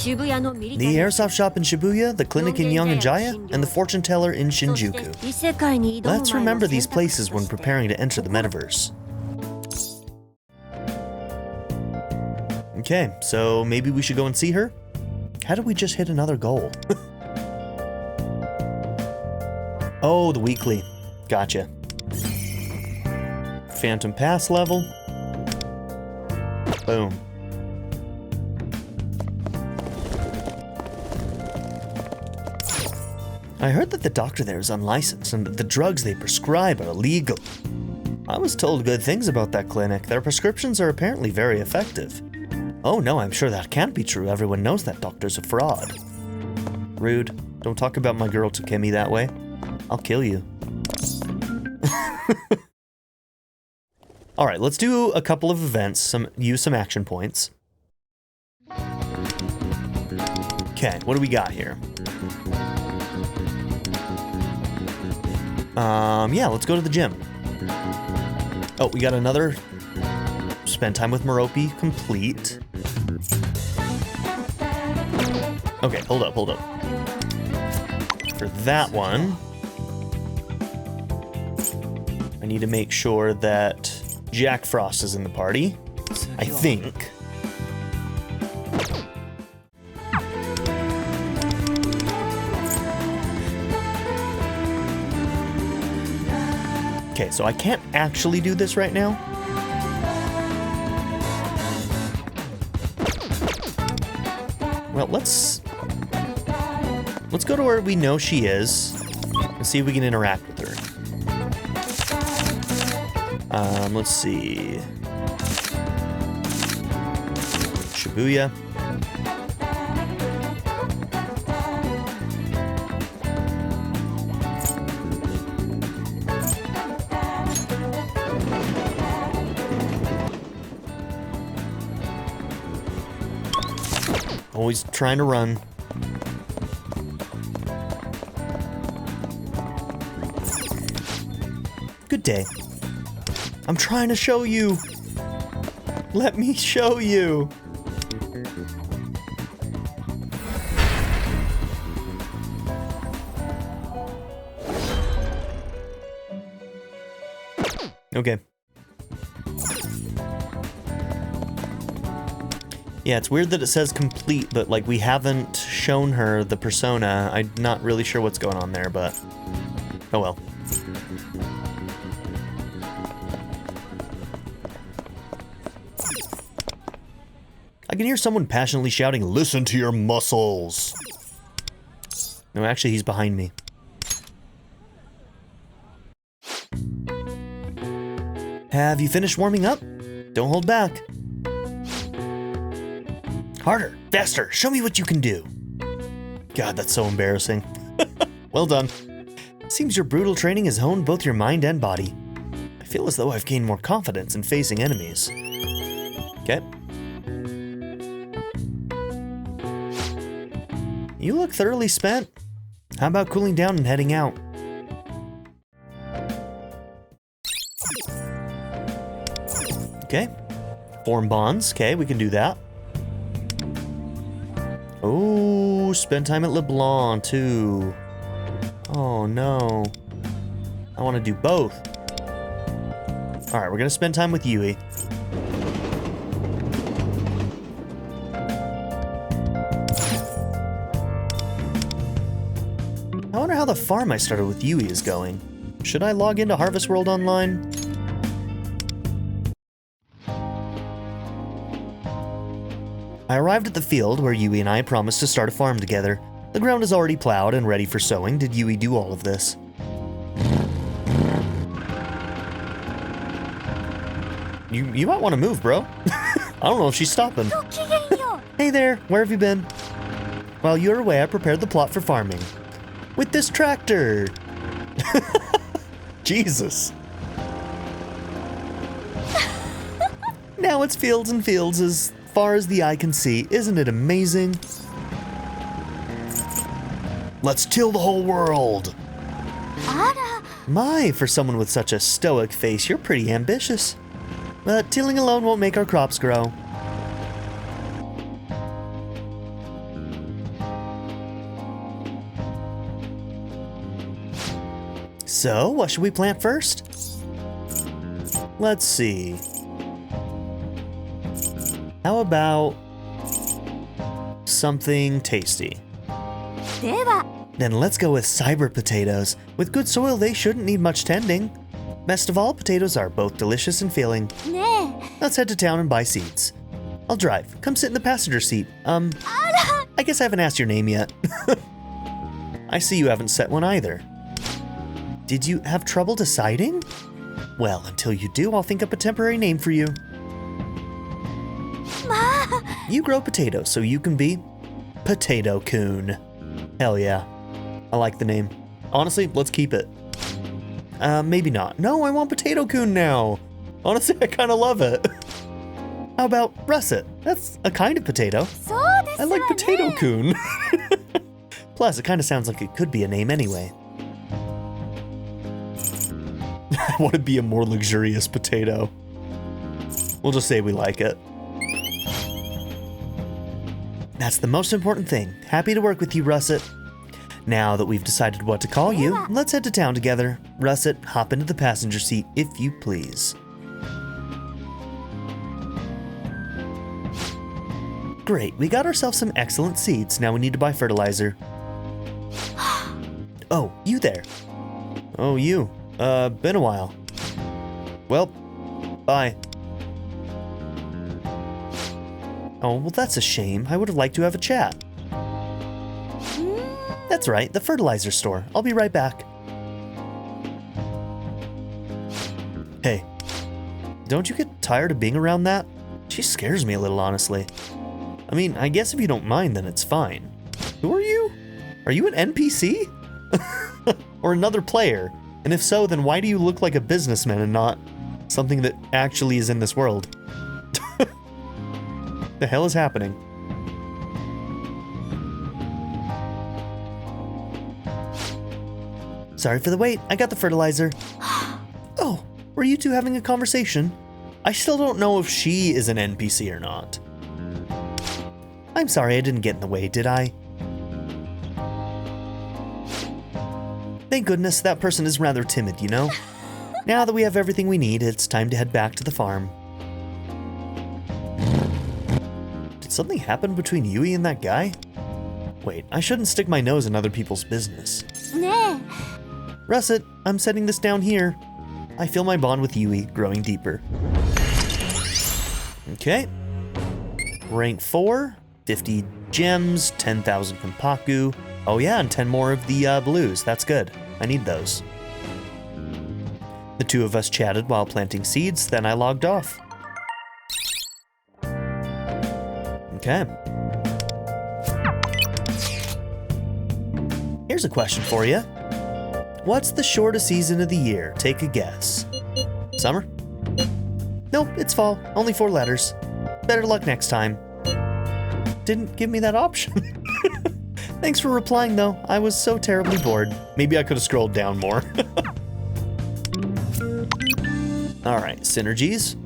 A: The airsoft shop in Shibuya, the clinic in Yongenjaya, and the fortune teller in Shinjuku. Let's remember these places when preparing to enter the metaverse. Okay, so maybe we should go and see her? How did we just hit another goal? Oh, the weekly. Gotcha. Phantom Pass level. Boom. I heard that the doctor there is unlicensed and that the drugs they prescribe are illegal. I was told good things about that clinic. Their prescriptions are apparently very effective. Oh no, I'm sure that can't be true. Everyone knows that doctor's a fraud. Rude. Don't talk about my girl Takemi that way. I'll kill you. Alright, let's do a couple of events, use some action points. Okay, what do we got here? Yeah, let's go to the gym. Oh, we got another spend time with Merope complete. Okay, hold up. For that one, I need to make sure that Jack Frost is in the party. I think. Okay, so I can't actually do this right now. Well, let's go to where we know she is and see if we can interact with her. Let's see. Shibuya. Always trying to run. Good day. I'm trying to show you. Let me show you. Okay. Yeah, it's weird that it says complete, but like we haven't shown her the persona. I'm not really sure what's going on there, but oh well. I can hear someone passionately shouting, "Listen to your muscles!" No, actually, he's behind me. Have you finished warming up? Don't hold back. Harder, faster, show me what you can do. God, that's so embarrassing. Well done. Seems your brutal training has honed both your mind and body. I feel as though I've gained more confidence in facing enemies. Okay. You look thoroughly spent. How about cooling down and heading out? Okay. Form bonds. Okay, we can do that. Oh, spend time at LeBlanc too. Oh no. I want to do both. Alright, we're gonna spend time with Yui. I wonder how the farm I started with Yui is going. Should I log into Harvest World Online? I arrived at the field where Yui and I promised to start a farm together. The ground is already plowed and ready for sowing. Did Yui do all of this? You might want to move, bro. I don't know if she's stopping. Hey there, where have you been? While you were away, I prepared the plot for farming. With this tractor! Jesus. Now it's fields and fields as far as the eye can see. Isn't it amazing? Let's till the whole world! My, for someone with such a stoic face, you're pretty ambitious. But tilling alone won't make our crops grow. So, what should we plant first? Let's see. How about something tasty? Then let's go with cyber potatoes. With good soil, they shouldn't need much tending. Best of all, potatoes are both delicious and filling. Let's head to town and buy seeds. I'll drive. Come sit in the passenger seat. I guess I haven't asked your name yet. I see you haven't set one either. Did you have trouble deciding? Well, until you do, I'll think up a temporary name for you. You grow potatoes, so you can be Potato-kun. Hell yeah. I like the name. Honestly, let's keep it. Maybe not. No, I want Potato-kun now. Honestly, I kind of love it. How about Russet? That's a kind of potato. I like Potato-kun. Plus, it kind of sounds like it could be a name anyway. I want to be a more luxurious potato. We'll just say we like it. That's the most important thing. Happy to work with you, Russet. Now that we've decided what to call you, let's head to town together. Russet, hop into the passenger seat, if you please. Great, we got ourselves some excellent seeds. Now we need to buy fertilizer. Oh, you there. Oh, you. Been a while. Well, bye. Oh, well that's a shame. I would have liked to have a chat. That's right, the fertilizer store. I'll be right back. Hey, don't you get tired of being around that? She scares me a little, honestly. I mean, I guess if you don't mind, then it's fine. Who are you? Are you an NPC? Or another player? And if so, then why do you look like a businessman and not something that actually is in this world? The hell is happening? Sorry for the wait, I got the fertilizer. Oh, were you two having a conversation? I still don't know if she is an NPC or not. I'm sorry I didn't get in the way, did I? Thank goodness that person is rather timid, you know? Now that we have everything we need, it's time to head back to the farm. Did something happen between Yui and that guy? Wait, I shouldn't stick my nose in other people's business. Russet, I'm setting this down here. I feel my bond with Yui growing deeper. Okay. Rank 4, 50 gems, 10,000 Kenpaku. Oh yeah, and 10 more of the blues. That's good. I need those. The two of us chatted while planting seeds, then I logged off. Okay. Here's a question for you. What's the shortest season of the year? Take a guess. Summer? Nope, it's fall. Only 4 letters. Better luck next time. Didn't give me that option. Thanks for replying, though. I was so terribly bored. Maybe I could have scrolled down more. All right, synergies.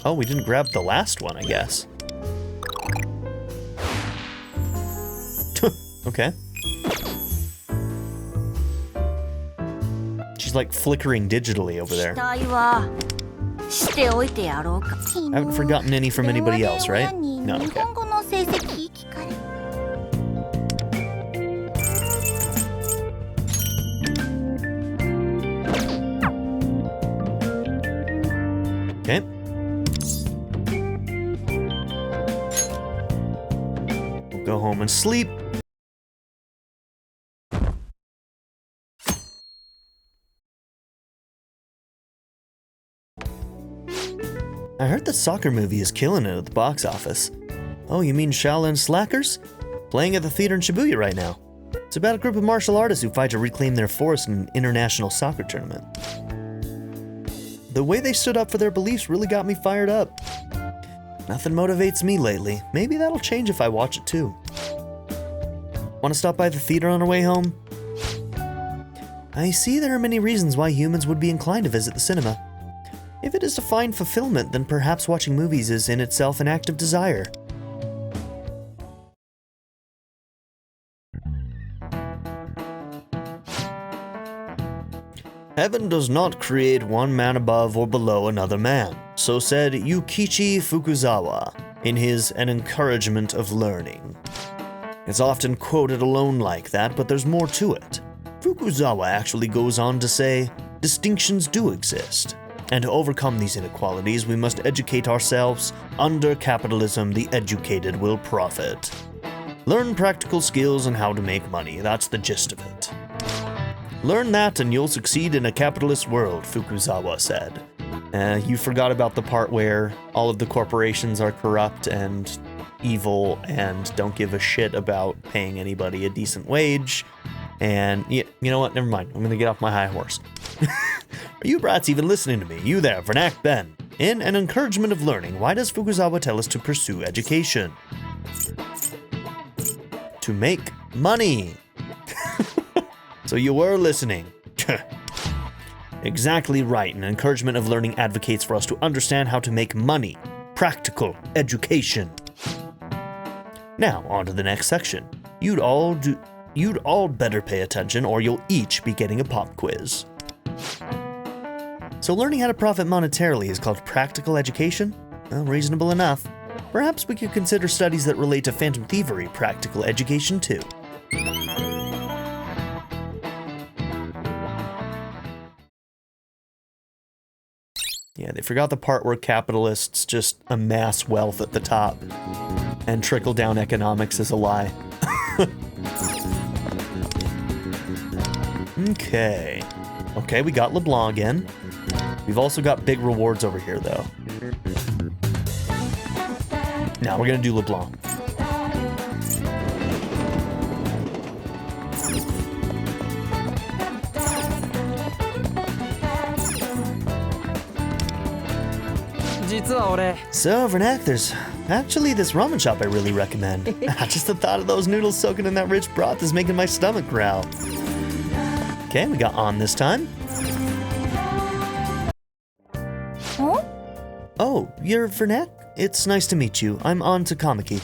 A: Oh, we didn't grab the last one, I guess. Okay. She's like flickering digitally over there. I haven't forgotten any from anybody else, right? No, okay. Okay. We'll go home and sleep. I heard the soccer movie is killing it at the box office. Oh, you mean Shaolin Slackers? Playing at the theater in Shibuya right now. It's about a group of martial artists who fight to reclaim their forest in an international soccer tournament. The way they stood up for their beliefs really got me fired up. Nothing motivates me lately. Maybe that'll change if I watch it too. Want to stop by the theater on our way home? I see there are many reasons why humans would be inclined to visit the cinema. If it is to find fulfillment, then perhaps watching movies is in itself an act of desire. Heaven does not create one man above or below another man, so said Yukichi Fukuzawa in his An Encouragement of Learning. It's often quoted alone like that, but there's more to it. Fukuzawa actually goes on to say, distinctions do exist. And to overcome these inequalities, we must educate ourselves. Under capitalism, the educated will profit. Learn practical skills on how to make money, that's the gist of it. Learn that and you'll succeed in a capitalist world, Fukuzawa said. You forgot about the part where all of the corporations are corrupt and evil and don't give a shit about paying anybody a decent wage. And you know what, never mind, I'm gonna get off my high horse. Are you brats even listening to me? You there, Vernac Ben. In An Encouragement of Learning, why does Fukuzawa tell us to pursue education? To make money. So you were listening. Exactly right. An Encouragement of Learning advocates for us to understand how to make money. Practical education. Now, on to the next section. You'd all better pay attention or you'll each be getting a pop quiz. So learning how to profit monetarily is called practical education? Well, reasonable enough. Perhaps we could consider studies that relate to phantom thievery practical education too. Yeah, they forgot the part where capitalists just amass wealth at the top and trickle-down economics is a lie. Okay, we got LeBlanc again. We've also got big rewards over here, though. Now we're gonna do LeBlanc. So, Vernac, there's actually this ramen shop I really recommend. Just the thought of those noodles soaking in that rich broth is making my stomach growl. Okay, we got on this time.
C: Huh?
A: Oh, you're Vernac? It's nice to meet you. I'm on Takamaki.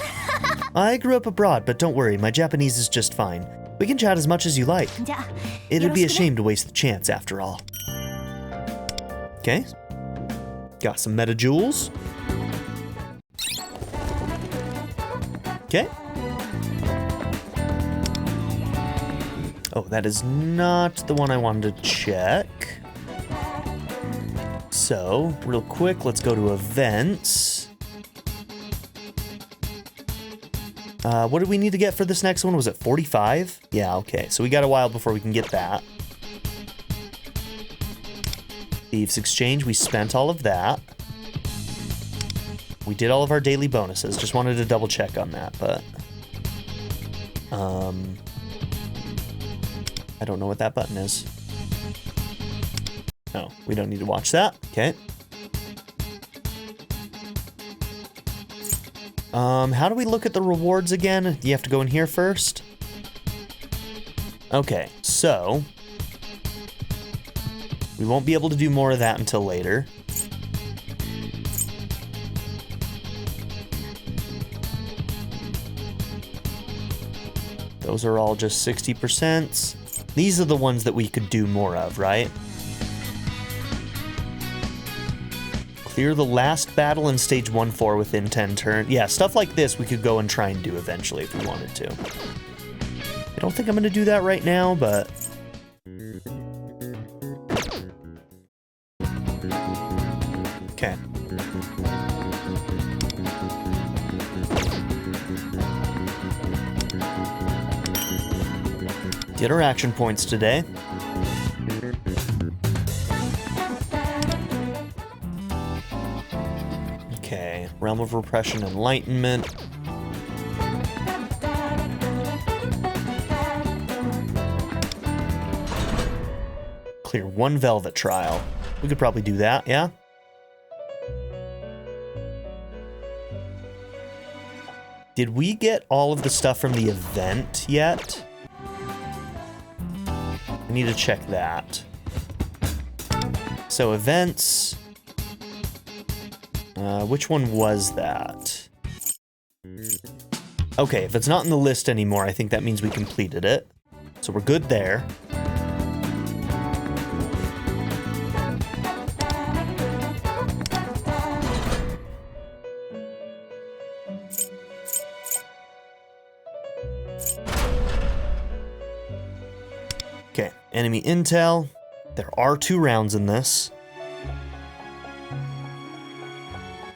A: I grew up abroad, but don't worry, my Japanese is just fine. We can chat as much as you like. It'd be a shame to waste the chance, after all. Okay. Got some meta jewels. Okay. Oh, that is not the one I wanted to check. So, real quick, let's go to events. What did we need to get for this next one? Was it 45? Yeah, okay. So we got a while before we can get that. Thieves Exchange, we spent all of that. We did all of our daily bonuses. Just wanted to double check on that, but... I don't know what that button is. No, we don't need to watch that. Okay. How do we look at the rewards again? You have to go in here first? Okay, so... we won't be able to do more of that until later. Those are all just 60%. These are the ones that we could do more of, right? Clear the last battle in stage 1-4 within 10 turns. Yeah, stuff like this we could go and try and do eventually if we wanted to. I don't think I'm going to do that right now, but... okay. Get our action points today. Okay, Realm of Repression, Enlightenment. Clear 1 Velvet Trial. We could probably do that, yeah? Did we get all of the stuff from the event yet? I need to check that. So events, which one was that? Okay, if it's not in the list anymore, I think that means we completed it. So we're good there. Okay, enemy intel. There are 2 rounds in this.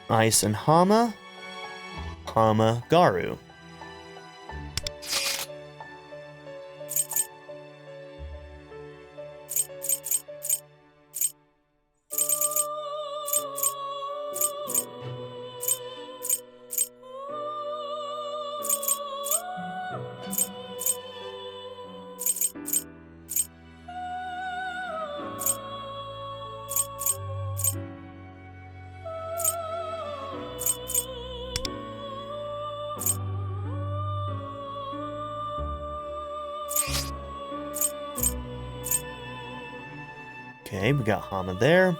A: Ice and Hama. Hama, Garu. Okay, we got Hama there.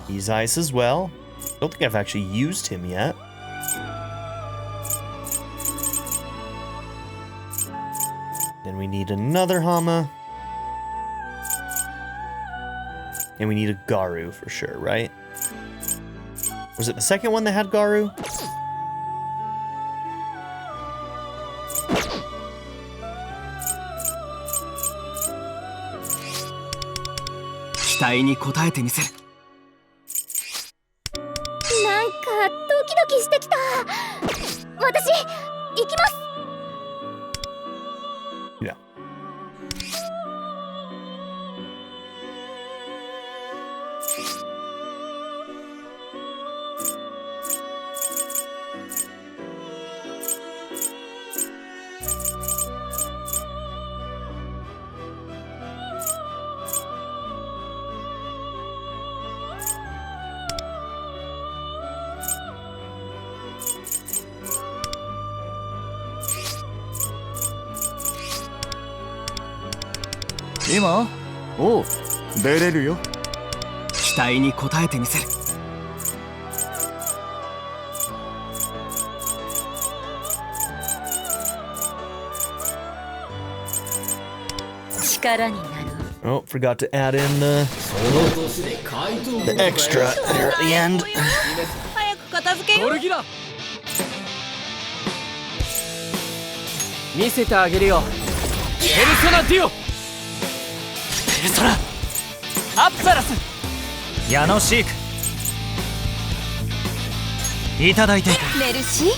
A: He's ice as well. Don't think I've actually used him yet. Then we need another Hama. And we need a Garu for sure, right? Was it the second one that had Garu?
C: なんかドキドキしてきた。私行きます。
A: Yeah.
F: Ima? Oh, 出れるよ。
C: 期待に応えてみせる。力になる。
A: Oh, forgot to add in the extra there at the end.
C: 早く片付けよう。
B: 見せてあげるよ。ペルソナデュオ、ペルソナアプサラス、
G: 矢野シークいただいて。
C: メルシー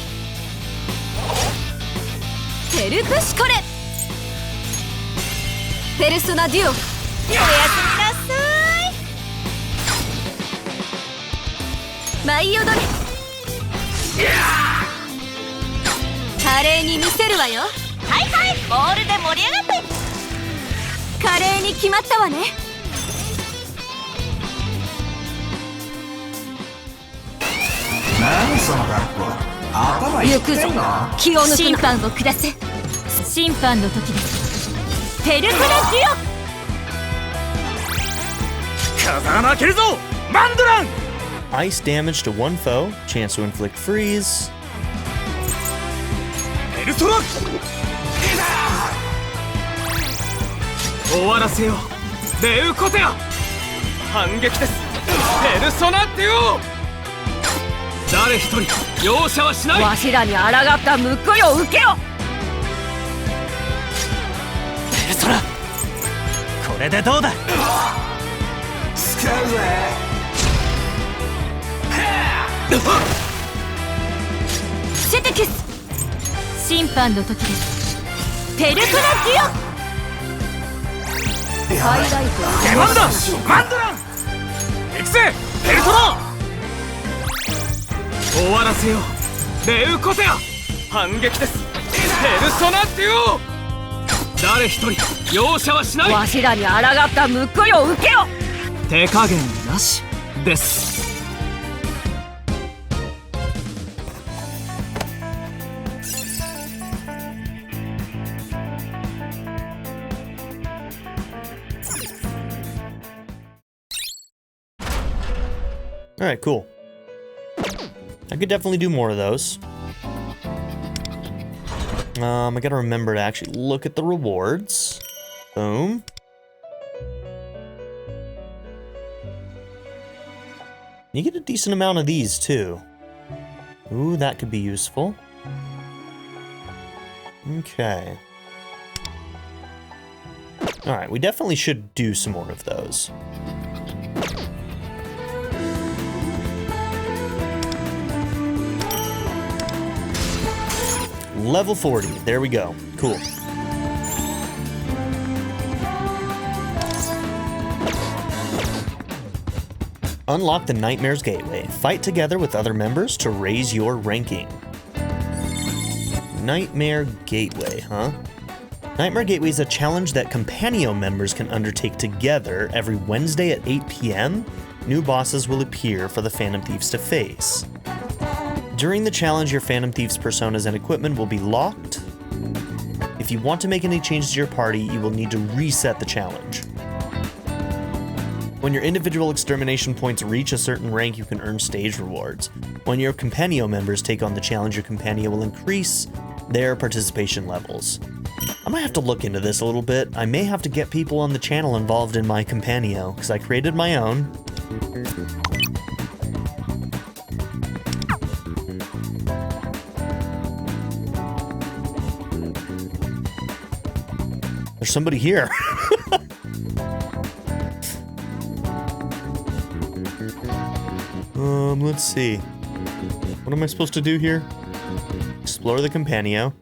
C: ペルプシコレ、ペルソナデュオ、おやすみなさい。舞い踊れ、華麗に見せるわよ。はいはい、ボールで盛り上がって。華麗に決まったわね。
H: 何その格好、頭いってんの？
C: 気を抜くの。審判を下せ。審判の時です。ペルソナデュオ、
B: 風間負けるぞマンドラン。
A: Ice damage to one foe, chance to inflict freeze.
B: ペルソナ終わらせようレウコテア、反撃です。ペルソナデュオ、誰一人容赦はしない。
C: わしらに抗った報いを受けよ。
B: ペルソナ、
G: これでどうだ。
H: 使うぜ。
C: シェテキス、審判の時です。ペルソナデュオ、ハイライト
B: 出番だマンドラン。行くぜペルソナ、終わらせようレウコテア、反撃です。ペルソナデュオ、誰一人容赦はしない。
C: わしらに抗った報いを受けよ。
B: 手加減なしです。
A: Alright, cool. I could definitely do more of those. I gotta remember to actually look at the rewards. Boom. You get a decent amount of these too. Ooh, that could be useful. Okay. Alright, we definitely should do some more of those. Level 40, there we go. Cool. Unlock the Nightmare's Gateway. Fight together with other members to raise your ranking. Nightmare Gateway, huh? Nightmare Gateway is a challenge that Companio members can undertake together every Wednesday at 8 p.m. New bosses will appear for the Phantom Thieves to face. During the challenge, your Phantom Thieves personas and equipment will be locked. If you want to make any changes to your party, you will need to reset the challenge. When your individual extermination points reach a certain rank, you can earn stage rewards. When your Companio members take on the challenge, your Companio will increase their participation levels. I might have to look into this a little bit. I may have to get people on the channel involved in my Companio, because I created my own. There's somebody here. Let's see. What am I supposed to do here? Explore the Companio.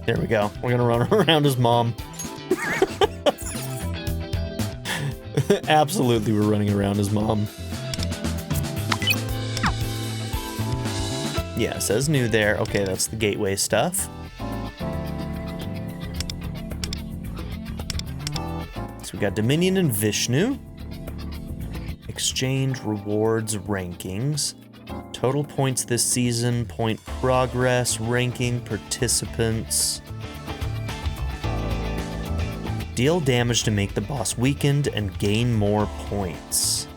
A: There we go. We're gonna run around as mom. Absolutely, we're running around as mom. Yeah, it says new there. Okay, that's the gateway stuff. So we got Dominion and Vishnu. Exchange rewards rankings. Total points this season, point progress, ranking, participants. Deal damage to make the boss weakened and gain more points.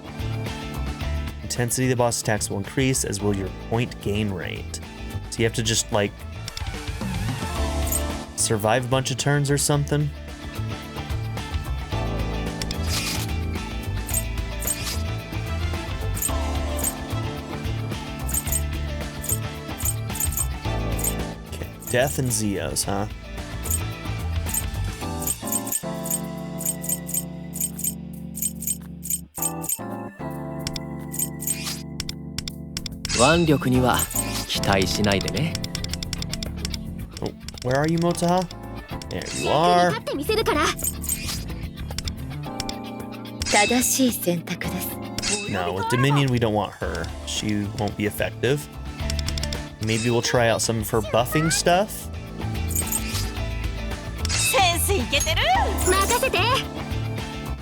A: Intensity of the boss attacks will increase, as will your point gain rate. So you have to just, like, survive a bunch of turns or something. Okay, Death and Zeos, huh?
B: 腕力には期待しないでね。
A: Oh, where are you, Motaha? There you are. No, with Dominion, we don't want her. She won't be effective. Maybe we'll try out some of her buffing stuff.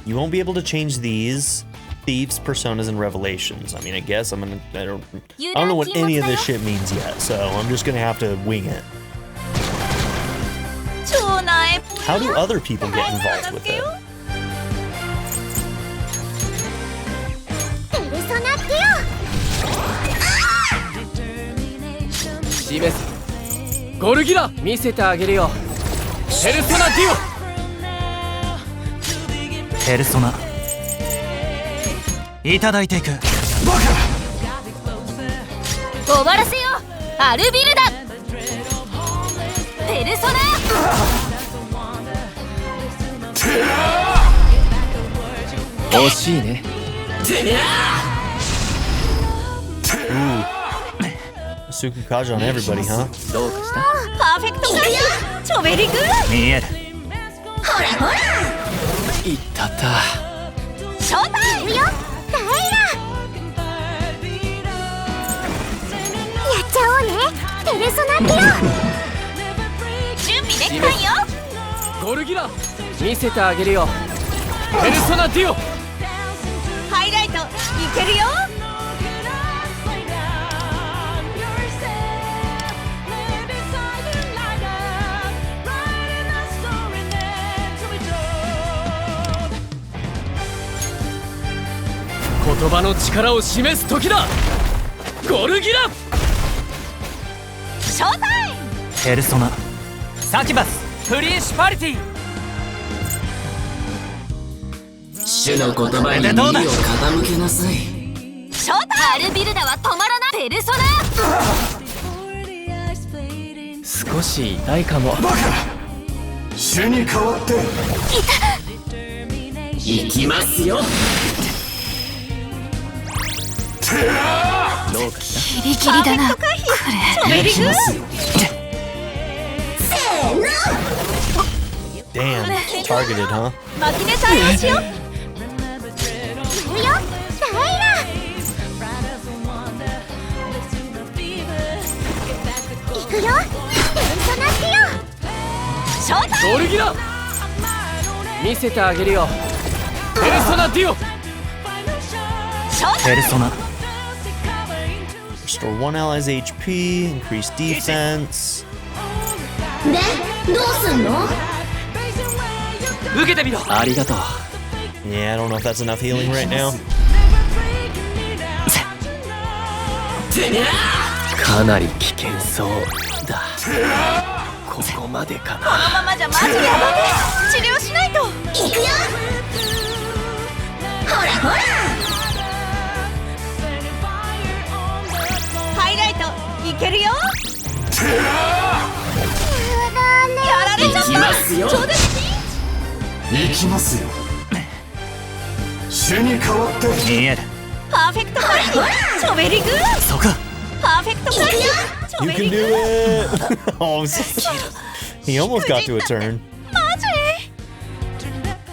A: You won't be able to change these Thieves, Personas, and Revelations. I mean, I guess I don't know what any of this shit means yet, so I'm just gonna have to wing it. How do other people get involved with it?
G: Persona いただいていく。
C: 終わらせよアルビルダペルソナ
B: 惜しいね。
A: Suku Kaja on everybody, huh?
B: どうかした？
C: パーフェクトガイチョベリグ
G: 見える。
C: ほらほら
B: いったた。
C: ショータイムよダイラやっちゃおうねペルソナティオ準備できたよ
B: ゴルギラ見せてあげるよ。ペルソナティオ
C: ハイライトいけるよ
B: 言葉の力を示す時だ。ゴルギラ
C: ショータイム
G: ペルソナサキバスプリンシパリティ。
I: 主の言葉に耳を傾けなさい。
C: ショータイムアルビルダは止まらないペルソナ
B: 少し痛いかも。
H: バカ主に代わって
I: 行きますよ。
B: どうかし
C: ギリギリだなこれ
I: 行きますよ。
C: せーの
A: Damn, targeted, huh?
C: マキネ対応しよういるよダイラ行くよペルソナティオショータイム
B: ゴルギラ見せてあげるよ。ペルソナティオ
C: ショータイム
G: ペルソナ
A: Restore one ally's HP, increase defense.
C: でどうすんの
B: 受けてみろ。ありがとう。
A: Yeah, I don't know if that's enough healing right now.
B: かなり危険そうだ。ここまでかな。
C: このままじゃマジヤバめ治療しないと行くよほらほらハイライトいけるよやられちゃった。
I: 行きますよ。
C: 超絶
H: 行きますよ。主に代わって
G: 見える。
C: パーフェクト回避チョベリグ
G: そこ。
C: パーフェクト回避チョ
A: You
C: ベ
A: can
C: リグ
A: do it! Oh, he almost got to a turn.
C: マジ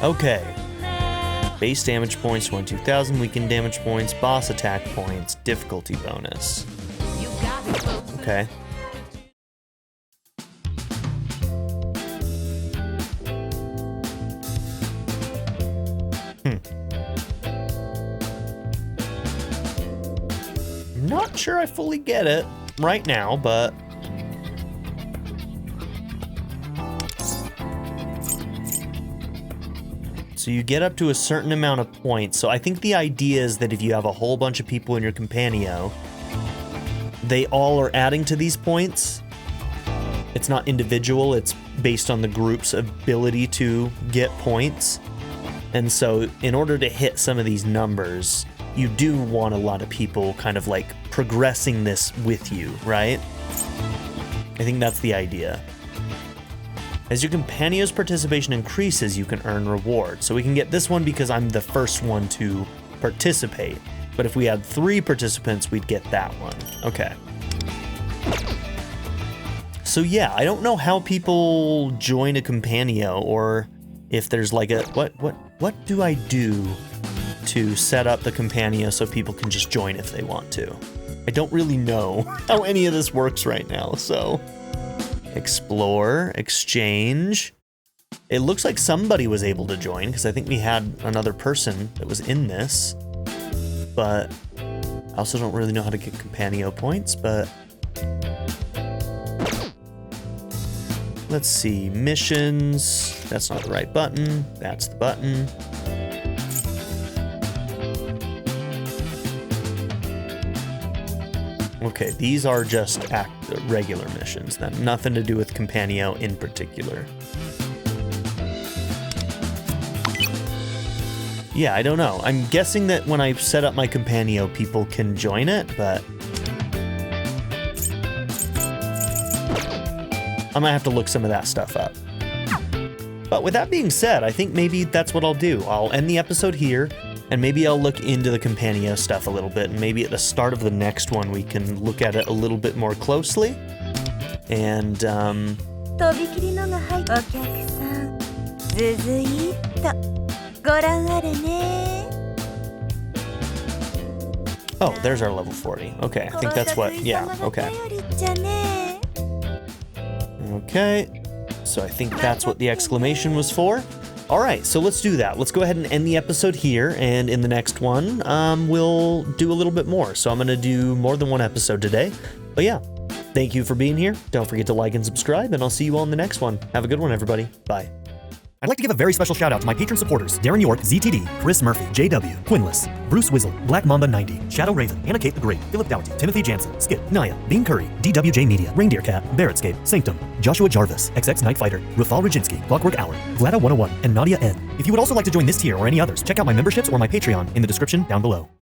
A: Okay. Base damage points, 22,000. Weakened damage points. Boss attack points. Difficulty bonus. Okay. I'm not sure I fully get it right now, but let's So you get up to a certain amount of points. So I think the idea is that if you have a whole bunch of people in your Companio, they all are adding to these points. It's not individual, it's based on the group's ability to get points. And so in order to hit some of these numbers, you do want a lot of people kind of like progressing this with you, right? I think that's the idea. As your Companio's participation increases, you can earn rewards. So we can get this one because I'm the first one to participate. But if we had 3 participants, we'd get that one. Okay. So yeah, I don't know how people join a Companio, or if there's like a, what do I do to set up the Companio so people can just join if they want to? I don't really know how any of this works right now, so. Explore, exchange. It looks like somebody was able to join because I think we had another person that was in this, but I also don't really know how to get Companio points, but let's see, missions, that's not the right button, that's the button. Okay, these are just regular missions then, nothing to do with Companio in particular. Yeah, I don't know. I'm guessing that when I set up my Companio, people can join it, but I might have to look some of that stuff up. But with that being said, I think maybe that's what I'll do. I'll end the episode here, and maybe I'll look into the Companio stuff a little bit, and maybe at the start of the next one we can look at it a little bit more closely. And, oh, there's our level 40. Okay, I think that's what, yeah, okay. Okay, so I think that's what the exclamation was for. All right, so let's do that. Let's go ahead and end the episode here, and in the next one, we'll do a little bit more. So I'm gonna do more than one episode today, but yeah, thank you for being here. Don't forget to like and subscribe, and I'll see you all in the next one. Have a good one, everybody. Bye. I'd like to give a very special shout out to my patron supporters: Darren York, ZTD, Chris Murphy, JW, Quinless, Bruce Wizzle, Black Mamba 90, Shadow Raven, Anna Kate the Great, Philip Doughty, Timothy Jansen, Skip, Naya, Bean Curry, DWJ Media, Reindeer Cat, Barrettscape, Sanctum, Joshua Jarvis, XX Night Fighter, Rafal Rajinski, Clockwork Hour, Vlada 101, and Nadia N. If you would also like to join this tier or any others, check out my memberships or my Patreon in the description down below.